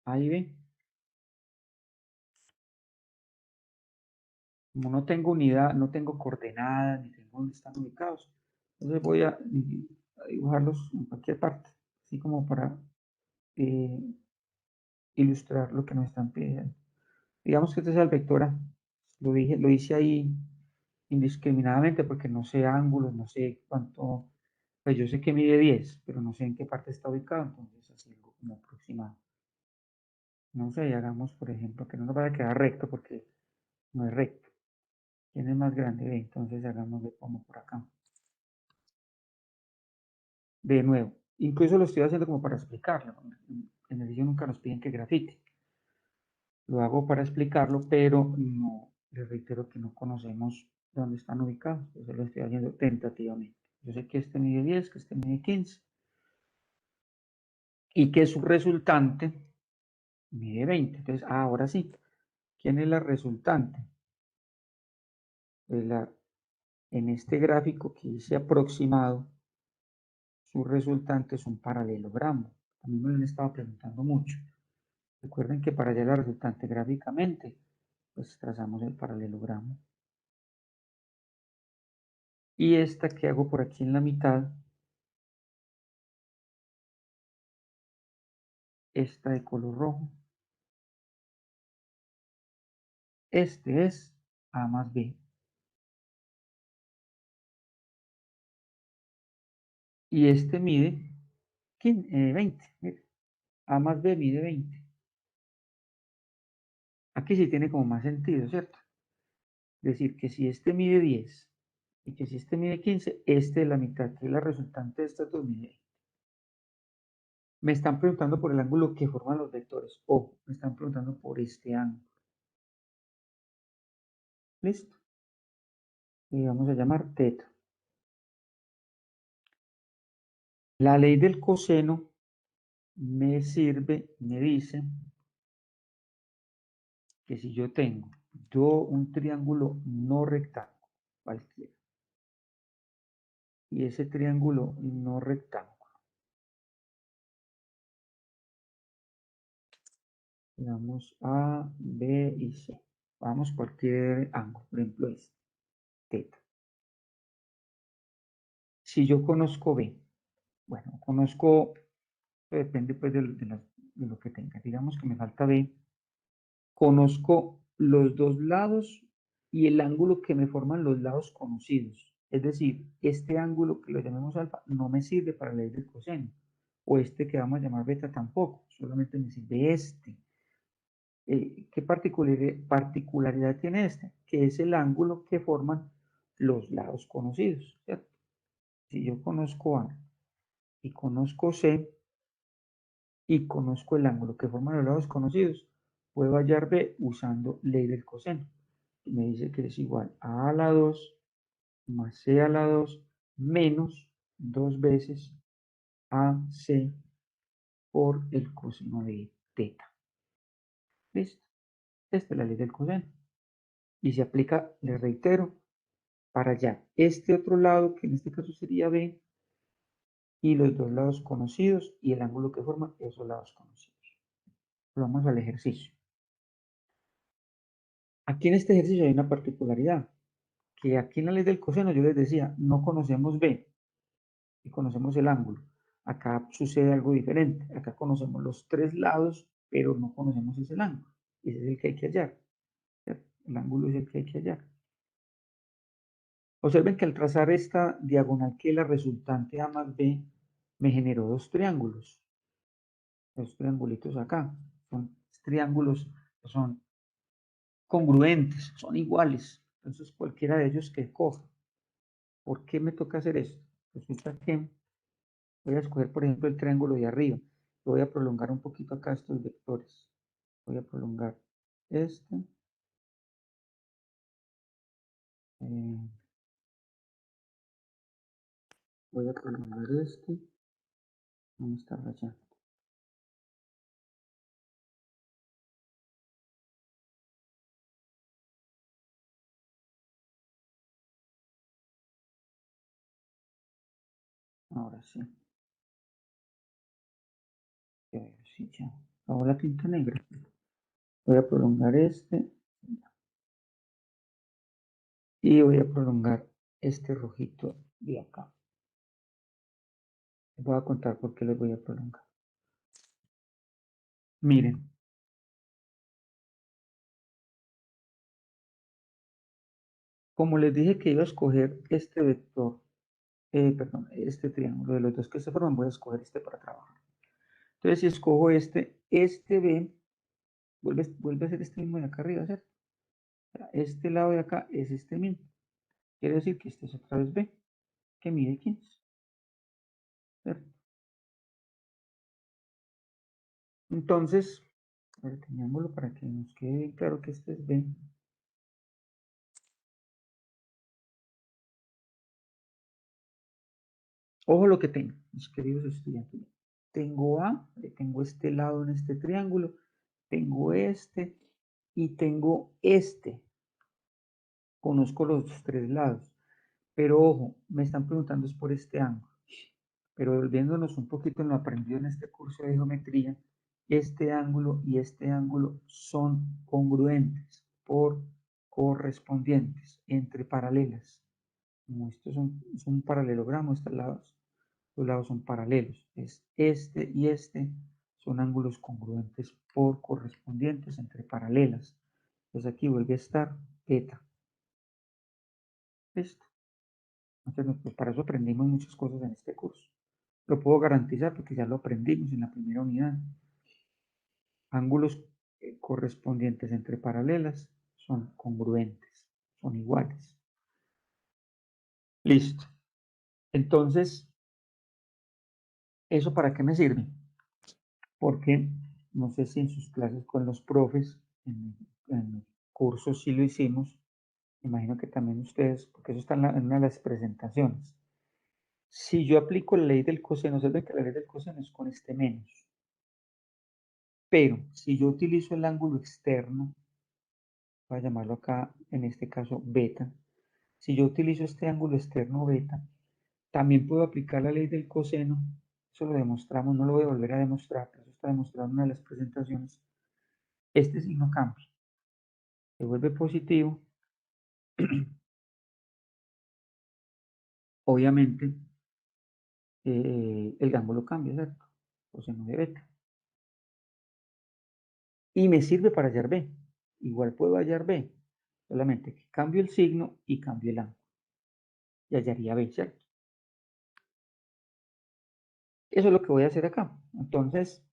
Speaker 1: A y B? Como no tengo unidad, no tengo coordenadas, ni tengo dónde están ubicados, entonces voy a dibujarlos en cualquier parte, así como para ilustrar lo que nos están pidiendo. Digamos que este es el vector A. Lo hice ahí indiscriminadamente porque no sé ángulos, no sé cuánto, pues yo sé que mide 10, pero no sé en qué parte está ubicado, entonces así algo como aproximado. No sé, y hagamos, por ejemplo, que no nos vaya a quedar recto porque no es recto. ¿Quién es más grande? B, entonces hagámosle como por acá. De nuevo, incluso lo estoy haciendo como para explicarlo. En el video nunca nos piden que grafite. Lo hago para explicarlo, pero no, les reitero que no conocemos dónde están ubicados. Entonces lo estoy haciendo tentativamente. Yo sé que este mide 10, que este mide 15. Y que su resultante mide 20. Entonces, ahora sí, ¿quién es la resultante? Pues en este gráfico que hice aproximado, su resultante es un paralelogramo. A mí me lo han estado preguntando mucho. Recuerden que para hallar la resultante gráficamente, pues trazamos el paralelogramo. Y esta que hago por aquí en la mitad, esta de color rojo, este es A más B. Y este mide 20. Mire, A más B mide 20. Aquí sí tiene como más sentido, ¿cierto? Es decir, que si este mide 10 y que si este mide 15, este es la mitad, que es la resultante de estas dos mide 20. Me están preguntando por el ángulo que forman los vectores. O me están preguntando por este ángulo. ¿Listo? Y vamos a llamar teta. La ley del coseno me dice que si yo tengo un triángulo no rectángulo, cualquiera, y ese triángulo no rectángulo, digamos A, B y C, vamos cualquier ángulo, por ejemplo este, teta. Si yo conozco B, bueno, conozco, depende pues de lo que tenga, digamos que me falta B, conozco los dos lados y el ángulo que me forman los lados conocidos. Es decir, este ángulo que lo llamemos alfa no me sirve para la ley del coseno. O este que vamos a llamar beta tampoco, solamente me sirve este. ¿Qué particularidad tiene este? Que es el ángulo que forman los lados conocidos, ¿cierto? Si yo conozco A y conozco C, y conozco el ángulo que forman los lados conocidos, puedo hallar B usando ley del coseno. Y me dice que es igual a la 2 más C a la 2 menos 2 veces AC por el coseno de teta. ¿Listo? Esta es la ley del coseno. Y se aplica, les reitero, para hallar este otro lado, que en este caso sería B, y los dos lados conocidos y el ángulo que forman esos lados conocidos. Vamos al ejercicio. Aquí en este ejercicio hay una particularidad, que aquí en la ley del coseno yo les decía, no conocemos B y conocemos el ángulo. Acá sucede algo diferente. Acá conocemos los tres lados, pero no conocemos ese ángulo. Ese es el que hay que hallar. ¿Cierto? El ángulo es el que hay que hallar. Observen que al trazar esta diagonal que es la resultante A más B, me generó dos triángulos. Dos triangulitos acá. Son triángulos que son congruentes, son iguales. Entonces cualquiera de ellos que coja. ¿Por qué me toca hacer esto? Resulta que voy a escoger, por ejemplo, el triángulo de arriba. Voy a prolongar un poquito acá estos vectores. Voy a prolongar este. Voy a prolongar este. ¿Dónde está allá? Ahora sí. Sí, ya. Ahora la tinta negra. Voy a prolongar este. Y voy a prolongar este rojito de acá. Voy a contar por qué les voy a prolongar. Miren. Como les dije que iba a escoger este vector, perdón, este triángulo de los dos que se forman, voy a escoger este para trabajar. Entonces, si escojo este B, vuelve a ser este mismo de acá arriba, ¿cierto? Este lado de acá es este mismo. Quiere decir que este es otra vez B, que mide 15. ¿Cierto? Entonces, detenámoslo para que nos quede bien claro que este es B. Ojo lo que tengo, mis queridos estudiantes. Tengo A, tengo este lado en este triángulo, tengo este y tengo este. Conozco los tres lados, pero ojo, me están preguntando es por este ángulo. Pero volviéndonos un poquito en lo aprendido en este curso de geometría, este ángulo y este ángulo son congruentes por correspondientes entre paralelas. Como estos son un paralelogramo, estos lados son paralelos. Es este y este son ángulos congruentes por correspondientes entre paralelas. Entonces aquí vuelve a estar beta. ¿Listo? Entonces, pues para eso aprendimos muchas cosas en este curso. Lo puedo garantizar porque ya lo aprendimos en la primera unidad. Ángulos correspondientes entre paralelas son congruentes, son iguales. Listo. Entonces, ¿eso para qué me sirve? Porque no sé si en sus clases con los profes, en los cursos sí lo hicimos, imagino que también ustedes, porque eso está en una de las presentaciones. Si yo aplico la ley del coseno, se ve que la ley del coseno es con este menos. Pero si yo utilizo el ángulo externo, voy a llamarlo acá, en este caso beta, si yo utilizo este ángulo externo beta, también puedo aplicar la ley del coseno. Eso lo demostramos, no lo voy a volver a demostrar, pero eso está demostrado en una de las presentaciones. Este signo cambia, se vuelve positivo. Obviamente, el ángulo cambia, ¿cierto? Coseno de beta. Y me sirve para hallar B. Igual puedo hallar B, solamente que cambio el signo y cambio el ángulo. Y hallaría B, ¿cierto? Eso es lo que voy a hacer acá. Entonces,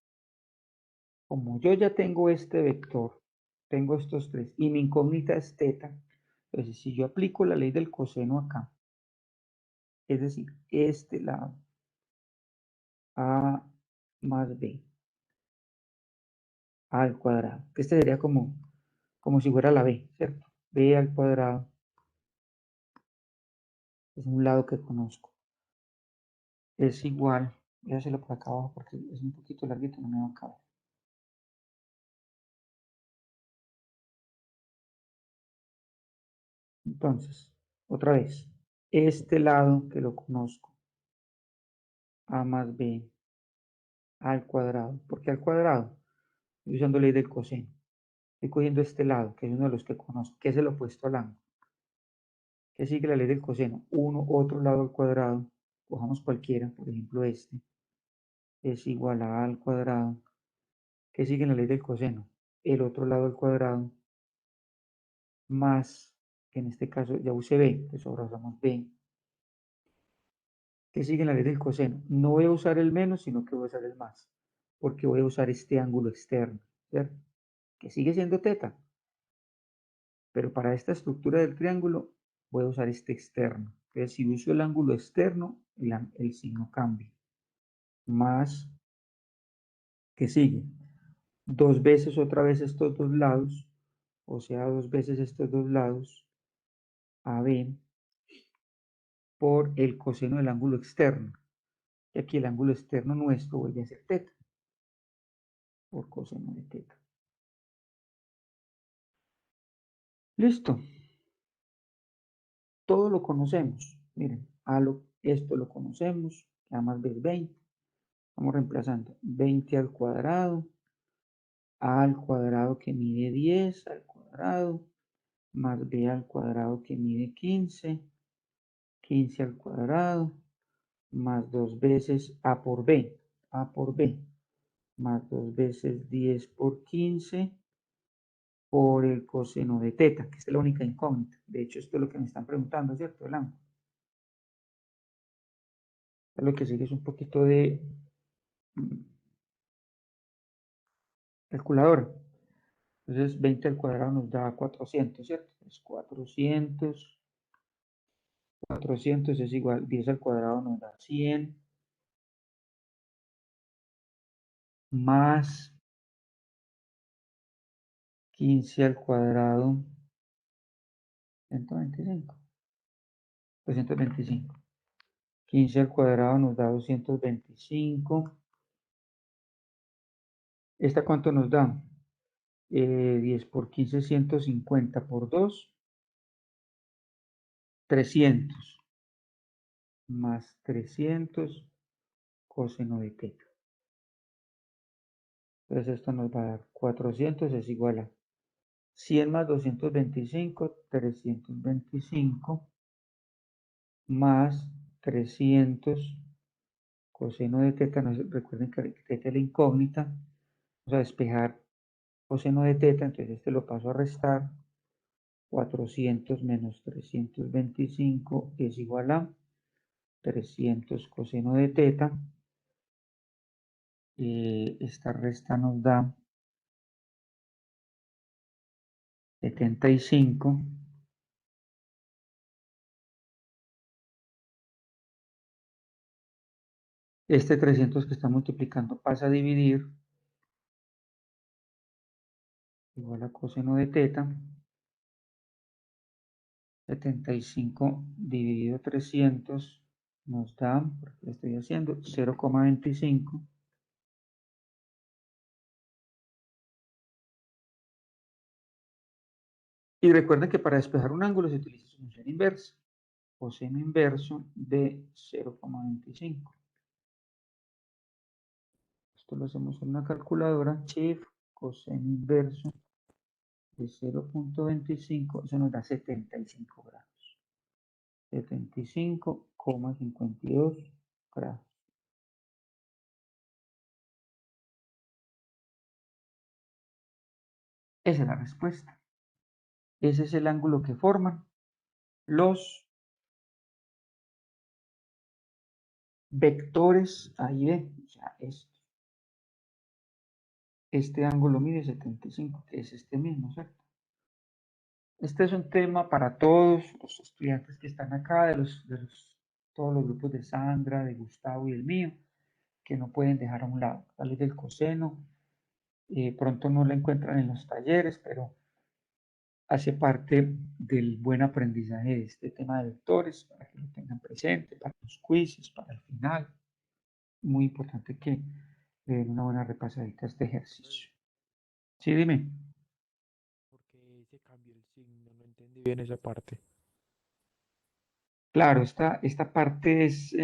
Speaker 1: como yo ya tengo este vector, tengo estos tres, y mi incógnita es teta, entonces si yo aplico la ley del coseno acá, es decir, este lado, A más B, al cuadrado. Este sería como si fuera la b, ¿cierto? B al cuadrado es un lado que conozco. Es igual, voy a hacerlo por acá abajo porque es un poquito larguito, no me va a caber. Entonces, otra vez, este lado que lo conozco, a más b al cuadrado. ¿Por qué al cuadrado? Estoy usando ley del coseno. Estoy cogiendo este lado, que es uno de los que conozco, que es el opuesto al ángulo. ¿Qué sigue la ley del coseno? Otro lado al cuadrado, cojamos cualquiera, por ejemplo este, es igual a al cuadrado. ¿Qué sigue la ley del coseno? El otro lado al cuadrado, más, que en este caso ya usé b, pues ahora usamos b. ¿Qué sigue la ley del coseno? No voy a usar el menos, sino que voy a usar el más, porque voy a usar este ángulo externo, ¿cierto? Que sigue siendo teta, pero para esta estructura del triángulo voy a usar este externo. Entonces, si uso el ángulo externo, el signo cambia. Más, ¿qué sigue? Dos veces otra vez estos dos lados, o sea, dos veces estos dos lados, AB, por el coseno del ángulo externo. Y aquí el ángulo externo nuestro vuelve a ser teta, por coseno de teta. Listo. Todo lo conocemos. Miren, esto lo conocemos, que A más B es 20. Vamos reemplazando 20 al cuadrado, A al cuadrado que mide 10 al cuadrado, más B al cuadrado que mide 15, 15 al cuadrado, más 2 veces A por B, más 2 veces 10 por 15, por el coseno de teta, que es la única incógnita. De hecho, esto es lo que me están preguntando, ¿cierto? El ángulo. Lo que sigue es un poquito de calculadora. Entonces, 20 al cuadrado nos da 400, ¿cierto? Es 400 es igual, 10 al cuadrado nos da 100, más 15 al cuadrado, 125. 225. 15 al cuadrado nos da 225. ¿Esta cuánto nos da? 10 por 15, 150 por 2, 300. Más 300 coseno de teta. Entonces esto nos va a dar 400 es igual a 100 más 225, 325, más 300 coseno de teta. Recuerden que teta es la incógnita. Vamos a despejar coseno de teta, entonces este lo paso a restar. 400 menos 325 es igual a 300 coseno de teta. Esta resta nos da 75. Este 300 que está multiplicando pasa a dividir, igual a coseno de teta. 75 dividido 300 nos da, porque lo estoy haciendo, 0,25. Y recuerden que para despejar un ángulo se utiliza su función inversa, coseno inverso de 0,25. Esto lo hacemos en una calculadora, Shift, coseno inverso de 0,25, eso nos da 75 grados. 75,52 grados. Esa es la respuesta. Ese es el ángulo que forman los vectores A y B. O sea, este ángulo mide 75, que es este mismo, ¿cierto? Este es un tema para todos los estudiantes que están acá, todos los grupos de Sandra, de Gustavo y el mío, que no pueden dejar a un lado. La ley del coseno Pronto no la encuentran en los talleres, pero hace parte del buen aprendizaje de este tema de vectores, para que lo tengan presente, para los quizzes, para el final. Muy importante que le den una buena repasadita a este ejercicio. Sí, dime.
Speaker 4: Porque se cambió el signo, no entendí bien esa parte.
Speaker 1: Claro, esta parte es,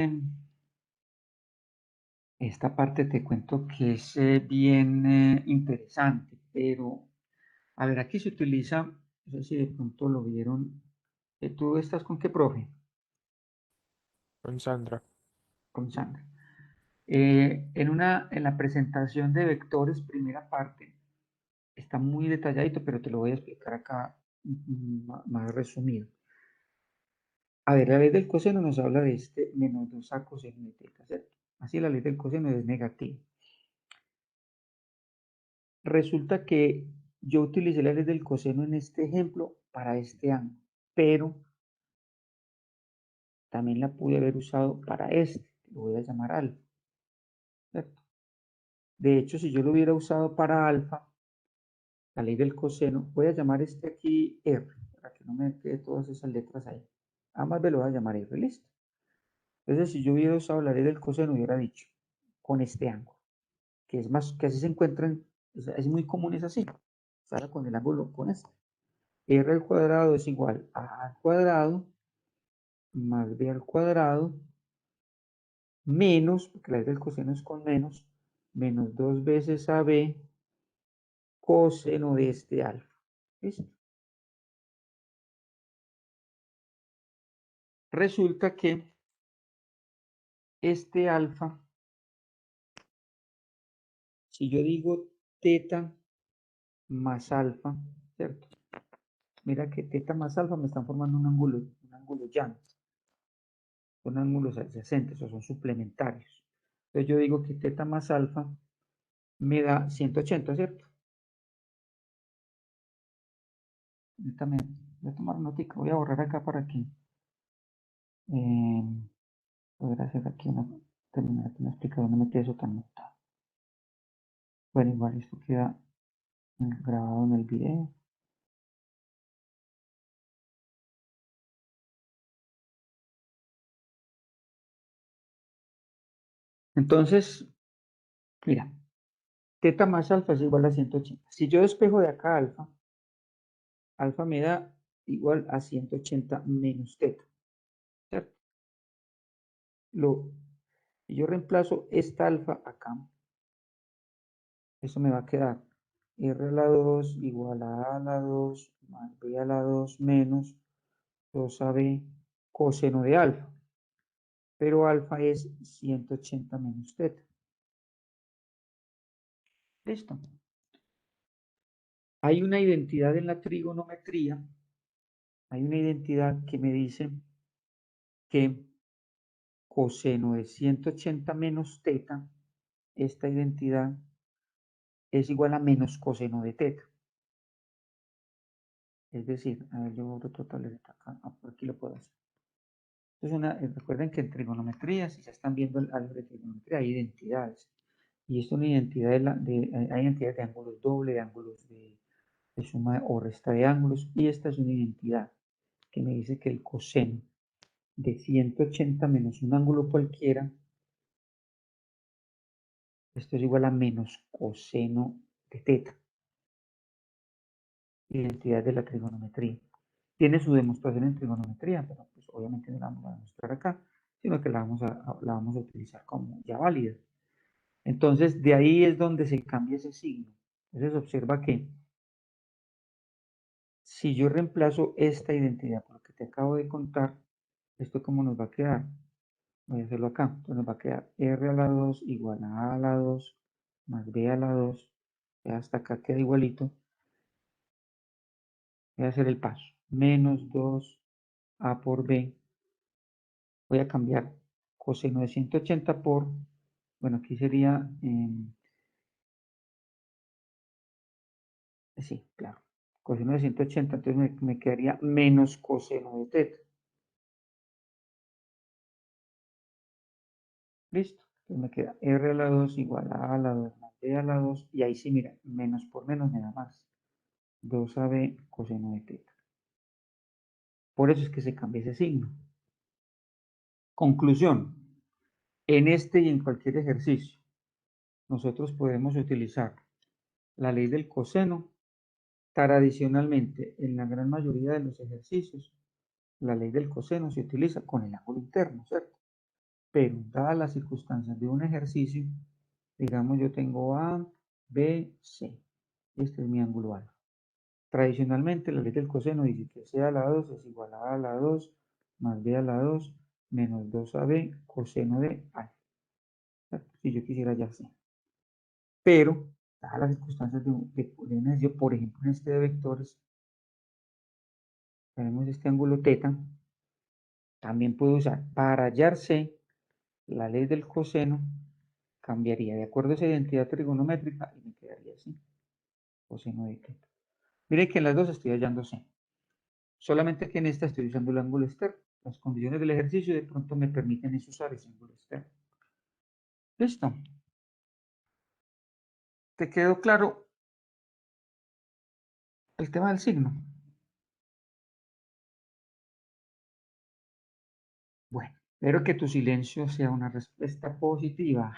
Speaker 1: esta parte te cuento que es bien interesante, pero a ver, aquí se utiliza, no sé si de pronto lo vieron. ¿Tú estás con qué profe?
Speaker 4: Con Sandra.
Speaker 1: Con Sandra. En la presentación de vectores, primera parte, está muy detalladito, pero te lo voy a explicar acá más resumido. A ver, la ley del coseno nos habla de este menos 2a coseno de teta, ¿cierto? Así la ley del coseno es negativa. Resulta que yo utilicé la ley del coseno en este ejemplo para este ángulo, pero también la pude haber usado para este, lo voy a llamar alfa, ¿cierto? De hecho, si yo lo hubiera usado para alfa, la ley del coseno, voy a llamar este aquí R, para que no me quede todas esas letras ahí. A más B lo voy a llamar R, listo. Entonces, si yo hubiera usado la ley del coseno, hubiera dicho con este ángulo, que es más, que así se encuentran, es muy común, es así, sale con el ángulo, con este. R al cuadrado es igual a A al cuadrado más B al cuadrado menos, porque la ley del coseno es con menos 2 veces AB coseno de este alfa. ¿Listo? Resulta que este alfa, si yo digo teta más alfa, ¿cierto? Mira que teta más alfa me están formando un ángulo llano. Son ángulos adyacentes o son suplementarios. Entonces yo digo que teta más alfa me da 180, ¿cierto? También voy a tomar una notica, voy a borrar acá para que poder hacer aquí terminar aquí una explicación, no me quede eso tan notado. Bueno, igual esto queda grabado en el video. Entonces, mira, teta más alfa es igual a 180. Si yo despejo de acá alfa, alfa me da igual a 180 menos teta, ¿cierto? Si yo reemplazo esta alfa acá, eso me va a quedar R a la 2 igual a la 2 más B a la 2 menos 2AB coseno de alfa. Pero alfa es 180 menos teta. Listo. Hay una identidad en la trigonometría, hay una identidad que me dice que coseno de 180 menos teta, esta identidad es igual a menos coseno de teta. Es decir, a ver, yo borro otra tableta acá, por aquí lo puedo hacer. Entonces, recuerden que en trigonometría, si ya están viendo el álgebra de trigonometría, hay identidades. Y esto es una identidad hay identidades de ángulos doble, de ángulos de suma o resta de ángulos. Y esta es una identidad que me dice que el coseno de 180 menos un ángulo cualquiera, esto es igual a menos coseno de teta. Identidad de la trigonometría. Tiene su demostración en trigonometría, pero pues obviamente no la vamos a demostrar acá, sino que la vamos a utilizar como ya válida. Entonces, de ahí es donde se cambia ese signo. Entonces, observa que si yo reemplazo esta identidad por lo que te acabo de contar, ¿esto cómo nos va a quedar? Voy a hacerlo acá. Entonces, nos va a quedar R a la 2 igual a la 2 más B a la 2. Hasta acá queda igualito. Voy a hacer el paso. Menos 2A por B. Voy a cambiar coseno de 180 por, bueno, aquí sería, sí, claro, coseno de 180, entonces me quedaría menos coseno de teta. ¿Listo? Entonces me queda R a la 2 igual a la 2 más B a la 2. Y ahí sí, mira, menos por menos me da más. 2AB coseno de teta. Por eso es que se cambia ese signo. Conclusión. En este y en cualquier ejercicio, nosotros podemos utilizar la ley del coseno. Tradicionalmente, en la gran mayoría de los ejercicios, la ley del coseno se utiliza con el ángulo interno, ¿cierto? Pero dadas las circunstancias de un ejercicio, digamos yo tengo A, B, C. Este es mi ángulo alfa. Tradicionalmente, la ley del coseno dice que C a la 2 es igual a la 2 más B a la 2 menos 2AB coseno de alfa. Si yo quisiera ya C. Pero, dadas las circunstancias de un ejercicio, por ejemplo, en este de vectores, tenemos este ángulo teta, también puedo usar para hallar C, la ley del coseno cambiaría de acuerdo a esa identidad trigonométrica y me quedaría así, coseno de teta. Miren que en las dos estoy hallando C, solamente que en esta estoy usando el ángulo externo. Las condiciones del ejercicio de pronto me permiten usar ese ángulo externo. ¿Listo? ¿Te quedó claro el tema del signo? Bueno, espero que tu silencio sea una respuesta positiva.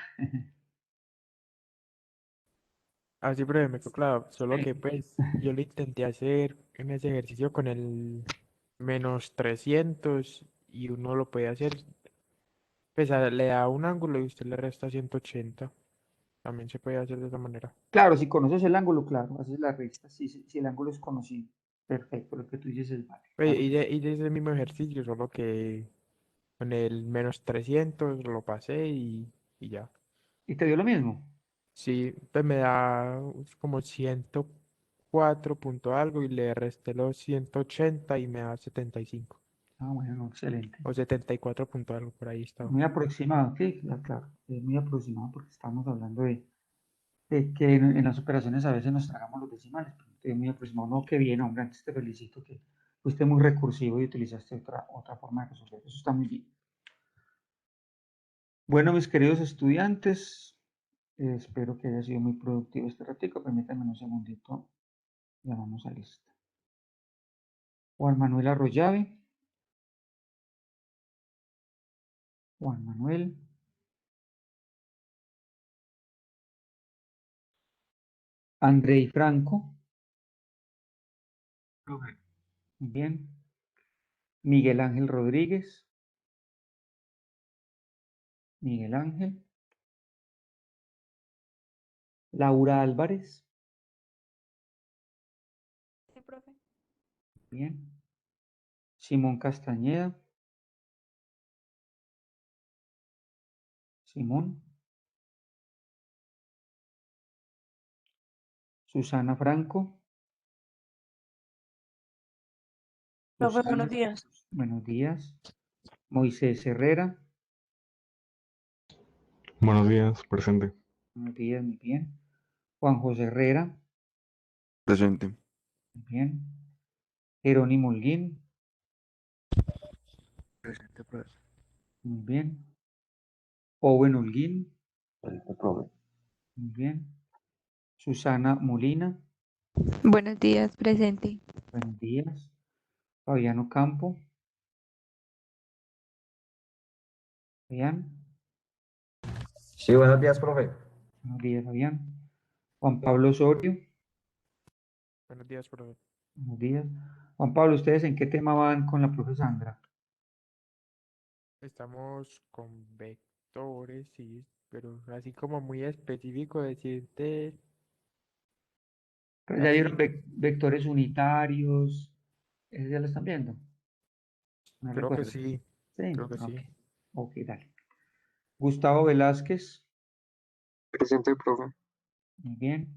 Speaker 4: Así, profe, me quedó claro. Solo que pues yo lo intenté hacer en ese ejercicio con el -300 y uno lo puede hacer, pues le da un ángulo y usted le resta 180. También se puede hacer de esa manera.
Speaker 1: Claro, si conoces el ángulo, claro, haces la resta. Si el ángulo es conocido, perfecto, lo que tú dices es válido.
Speaker 4: Pues, y de ese mismo ejercicio, solo que con el -300 lo pasé y ya.
Speaker 1: ¿Y te dio lo mismo?
Speaker 4: Sí, pues me da como 104 punto algo y le resté los 180 y me da 75.
Speaker 1: Ah, bueno, excelente.
Speaker 4: O 74 punto algo, por ahí está.
Speaker 1: Muy aproximado, sí, claro, es muy aproximado porque estamos hablando de que en las operaciones a veces nos tragamos los decimales, pero es muy aproximado. No, qué bien, hombre, antes te felicito que fuiste muy recursivo y utilizaste otra forma de resolver. Eso está muy bien. Bueno, mis queridos estudiantes, espero que haya sido muy productivo este ratico. Permítanme un segundito, ya vamos a lista. Juan Manuel Arroyave. Juan Manuel. Andrei Franco. Muy bien. Miguel Ángel Rodríguez. Miguel Ángel. Laura Álvarez.
Speaker 3: Sí, profe.
Speaker 1: Bien. Simón Castañeda. Simón. Susana Franco.
Speaker 2: Profe,
Speaker 1: Susana.
Speaker 2: buenos días.
Speaker 1: Buenos días. Moisés Herrera.
Speaker 5: Buenos días, presente.
Speaker 1: Buenos días, muy bien. Juan José Herrera.
Speaker 6: Presente.
Speaker 1: Muy bien. Jerónimo Holguín.
Speaker 6: Presente, profe.
Speaker 1: Muy bien. Owen Holguín.
Speaker 6: Presente, profe.
Speaker 1: Muy bien. Susana Molina.
Speaker 7: Buenos días, presente.
Speaker 1: Buenos días. Fabiano Campo. Fabián.
Speaker 8: Sí, buenos días, profe.
Speaker 1: Buenos días, Fabián. Juan Pablo Osorio.
Speaker 4: Buenos días, profe.
Speaker 1: Buenos días. Juan Pablo, ¿ustedes en qué tema van con la profe Sandra?
Speaker 4: Estamos con vectores, sí, pero así como muy específico decirte
Speaker 1: ¿Ya
Speaker 4: así,
Speaker 1: vieron vectores unitarios? ¿Eso ya lo están viendo? No
Speaker 4: creo que
Speaker 1: recuerdo.
Speaker 4: sí,
Speaker 1: Sí,
Speaker 4: creo que
Speaker 1: ok.
Speaker 4: sí.
Speaker 1: Ok, dale. Gustavo Velázquez.
Speaker 6: Presente, profe.
Speaker 1: Muy bien.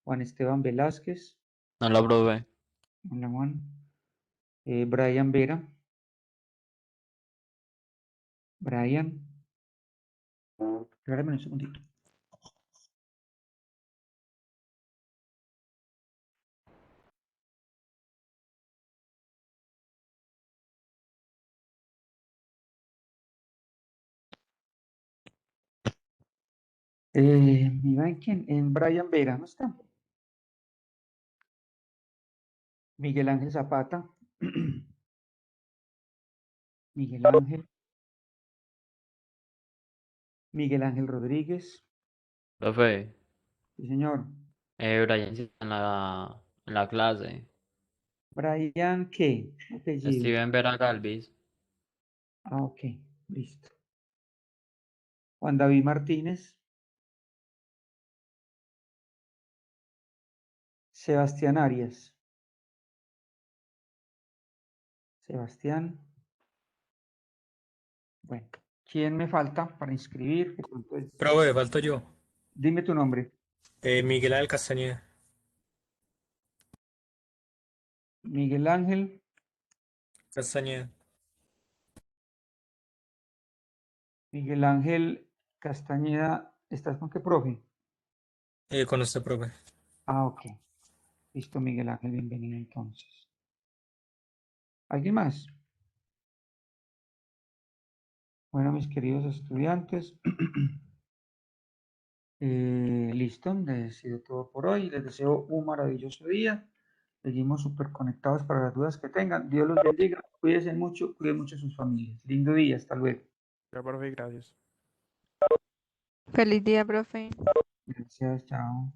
Speaker 1: Juan Esteban Velázquez.
Speaker 6: No la probé.
Speaker 1: Hola, Juan. Brian Vera. Brian. Espérame un segundito. Mira en quién, en Brian Vera, ¿no está? Miguel Ángel Zapata. Miguel Ángel. Miguel Ángel Rodríguez.
Speaker 6: Profe,
Speaker 1: Sí, señor.
Speaker 6: Brian sí está en la clase.
Speaker 1: Brian, ¿qué? Apellido.
Speaker 6: Steven Vera Galvis.
Speaker 1: Ah, ok, listo. Juan David Martínez. Sebastián Arias. Sebastián. Bueno, ¿quién me falta para inscribir? De pronto
Speaker 9: Profe, falto yo.
Speaker 1: Dime tu nombre.
Speaker 9: Miguel Ángel Castañeda.
Speaker 1: Miguel Ángel.
Speaker 9: Castañeda.
Speaker 1: Miguel Ángel Castañeda. ¿Estás con qué profe?
Speaker 9: Con usted, profe.
Speaker 1: Ah, ok. Listo, Miguel Ángel, bienvenido entonces. ¿Alguien más? Bueno, mis queridos estudiantes, listo, les ha sido todo por hoy. Les deseo un maravilloso día. Seguimos súper conectados para las dudas que tengan. Dios los bendiga. Cuídense mucho, cuiden mucho a sus familias. Lindo día, hasta luego.
Speaker 4: Ya, profe, gracias.
Speaker 7: Feliz día, profe.
Speaker 1: Gracias, chao.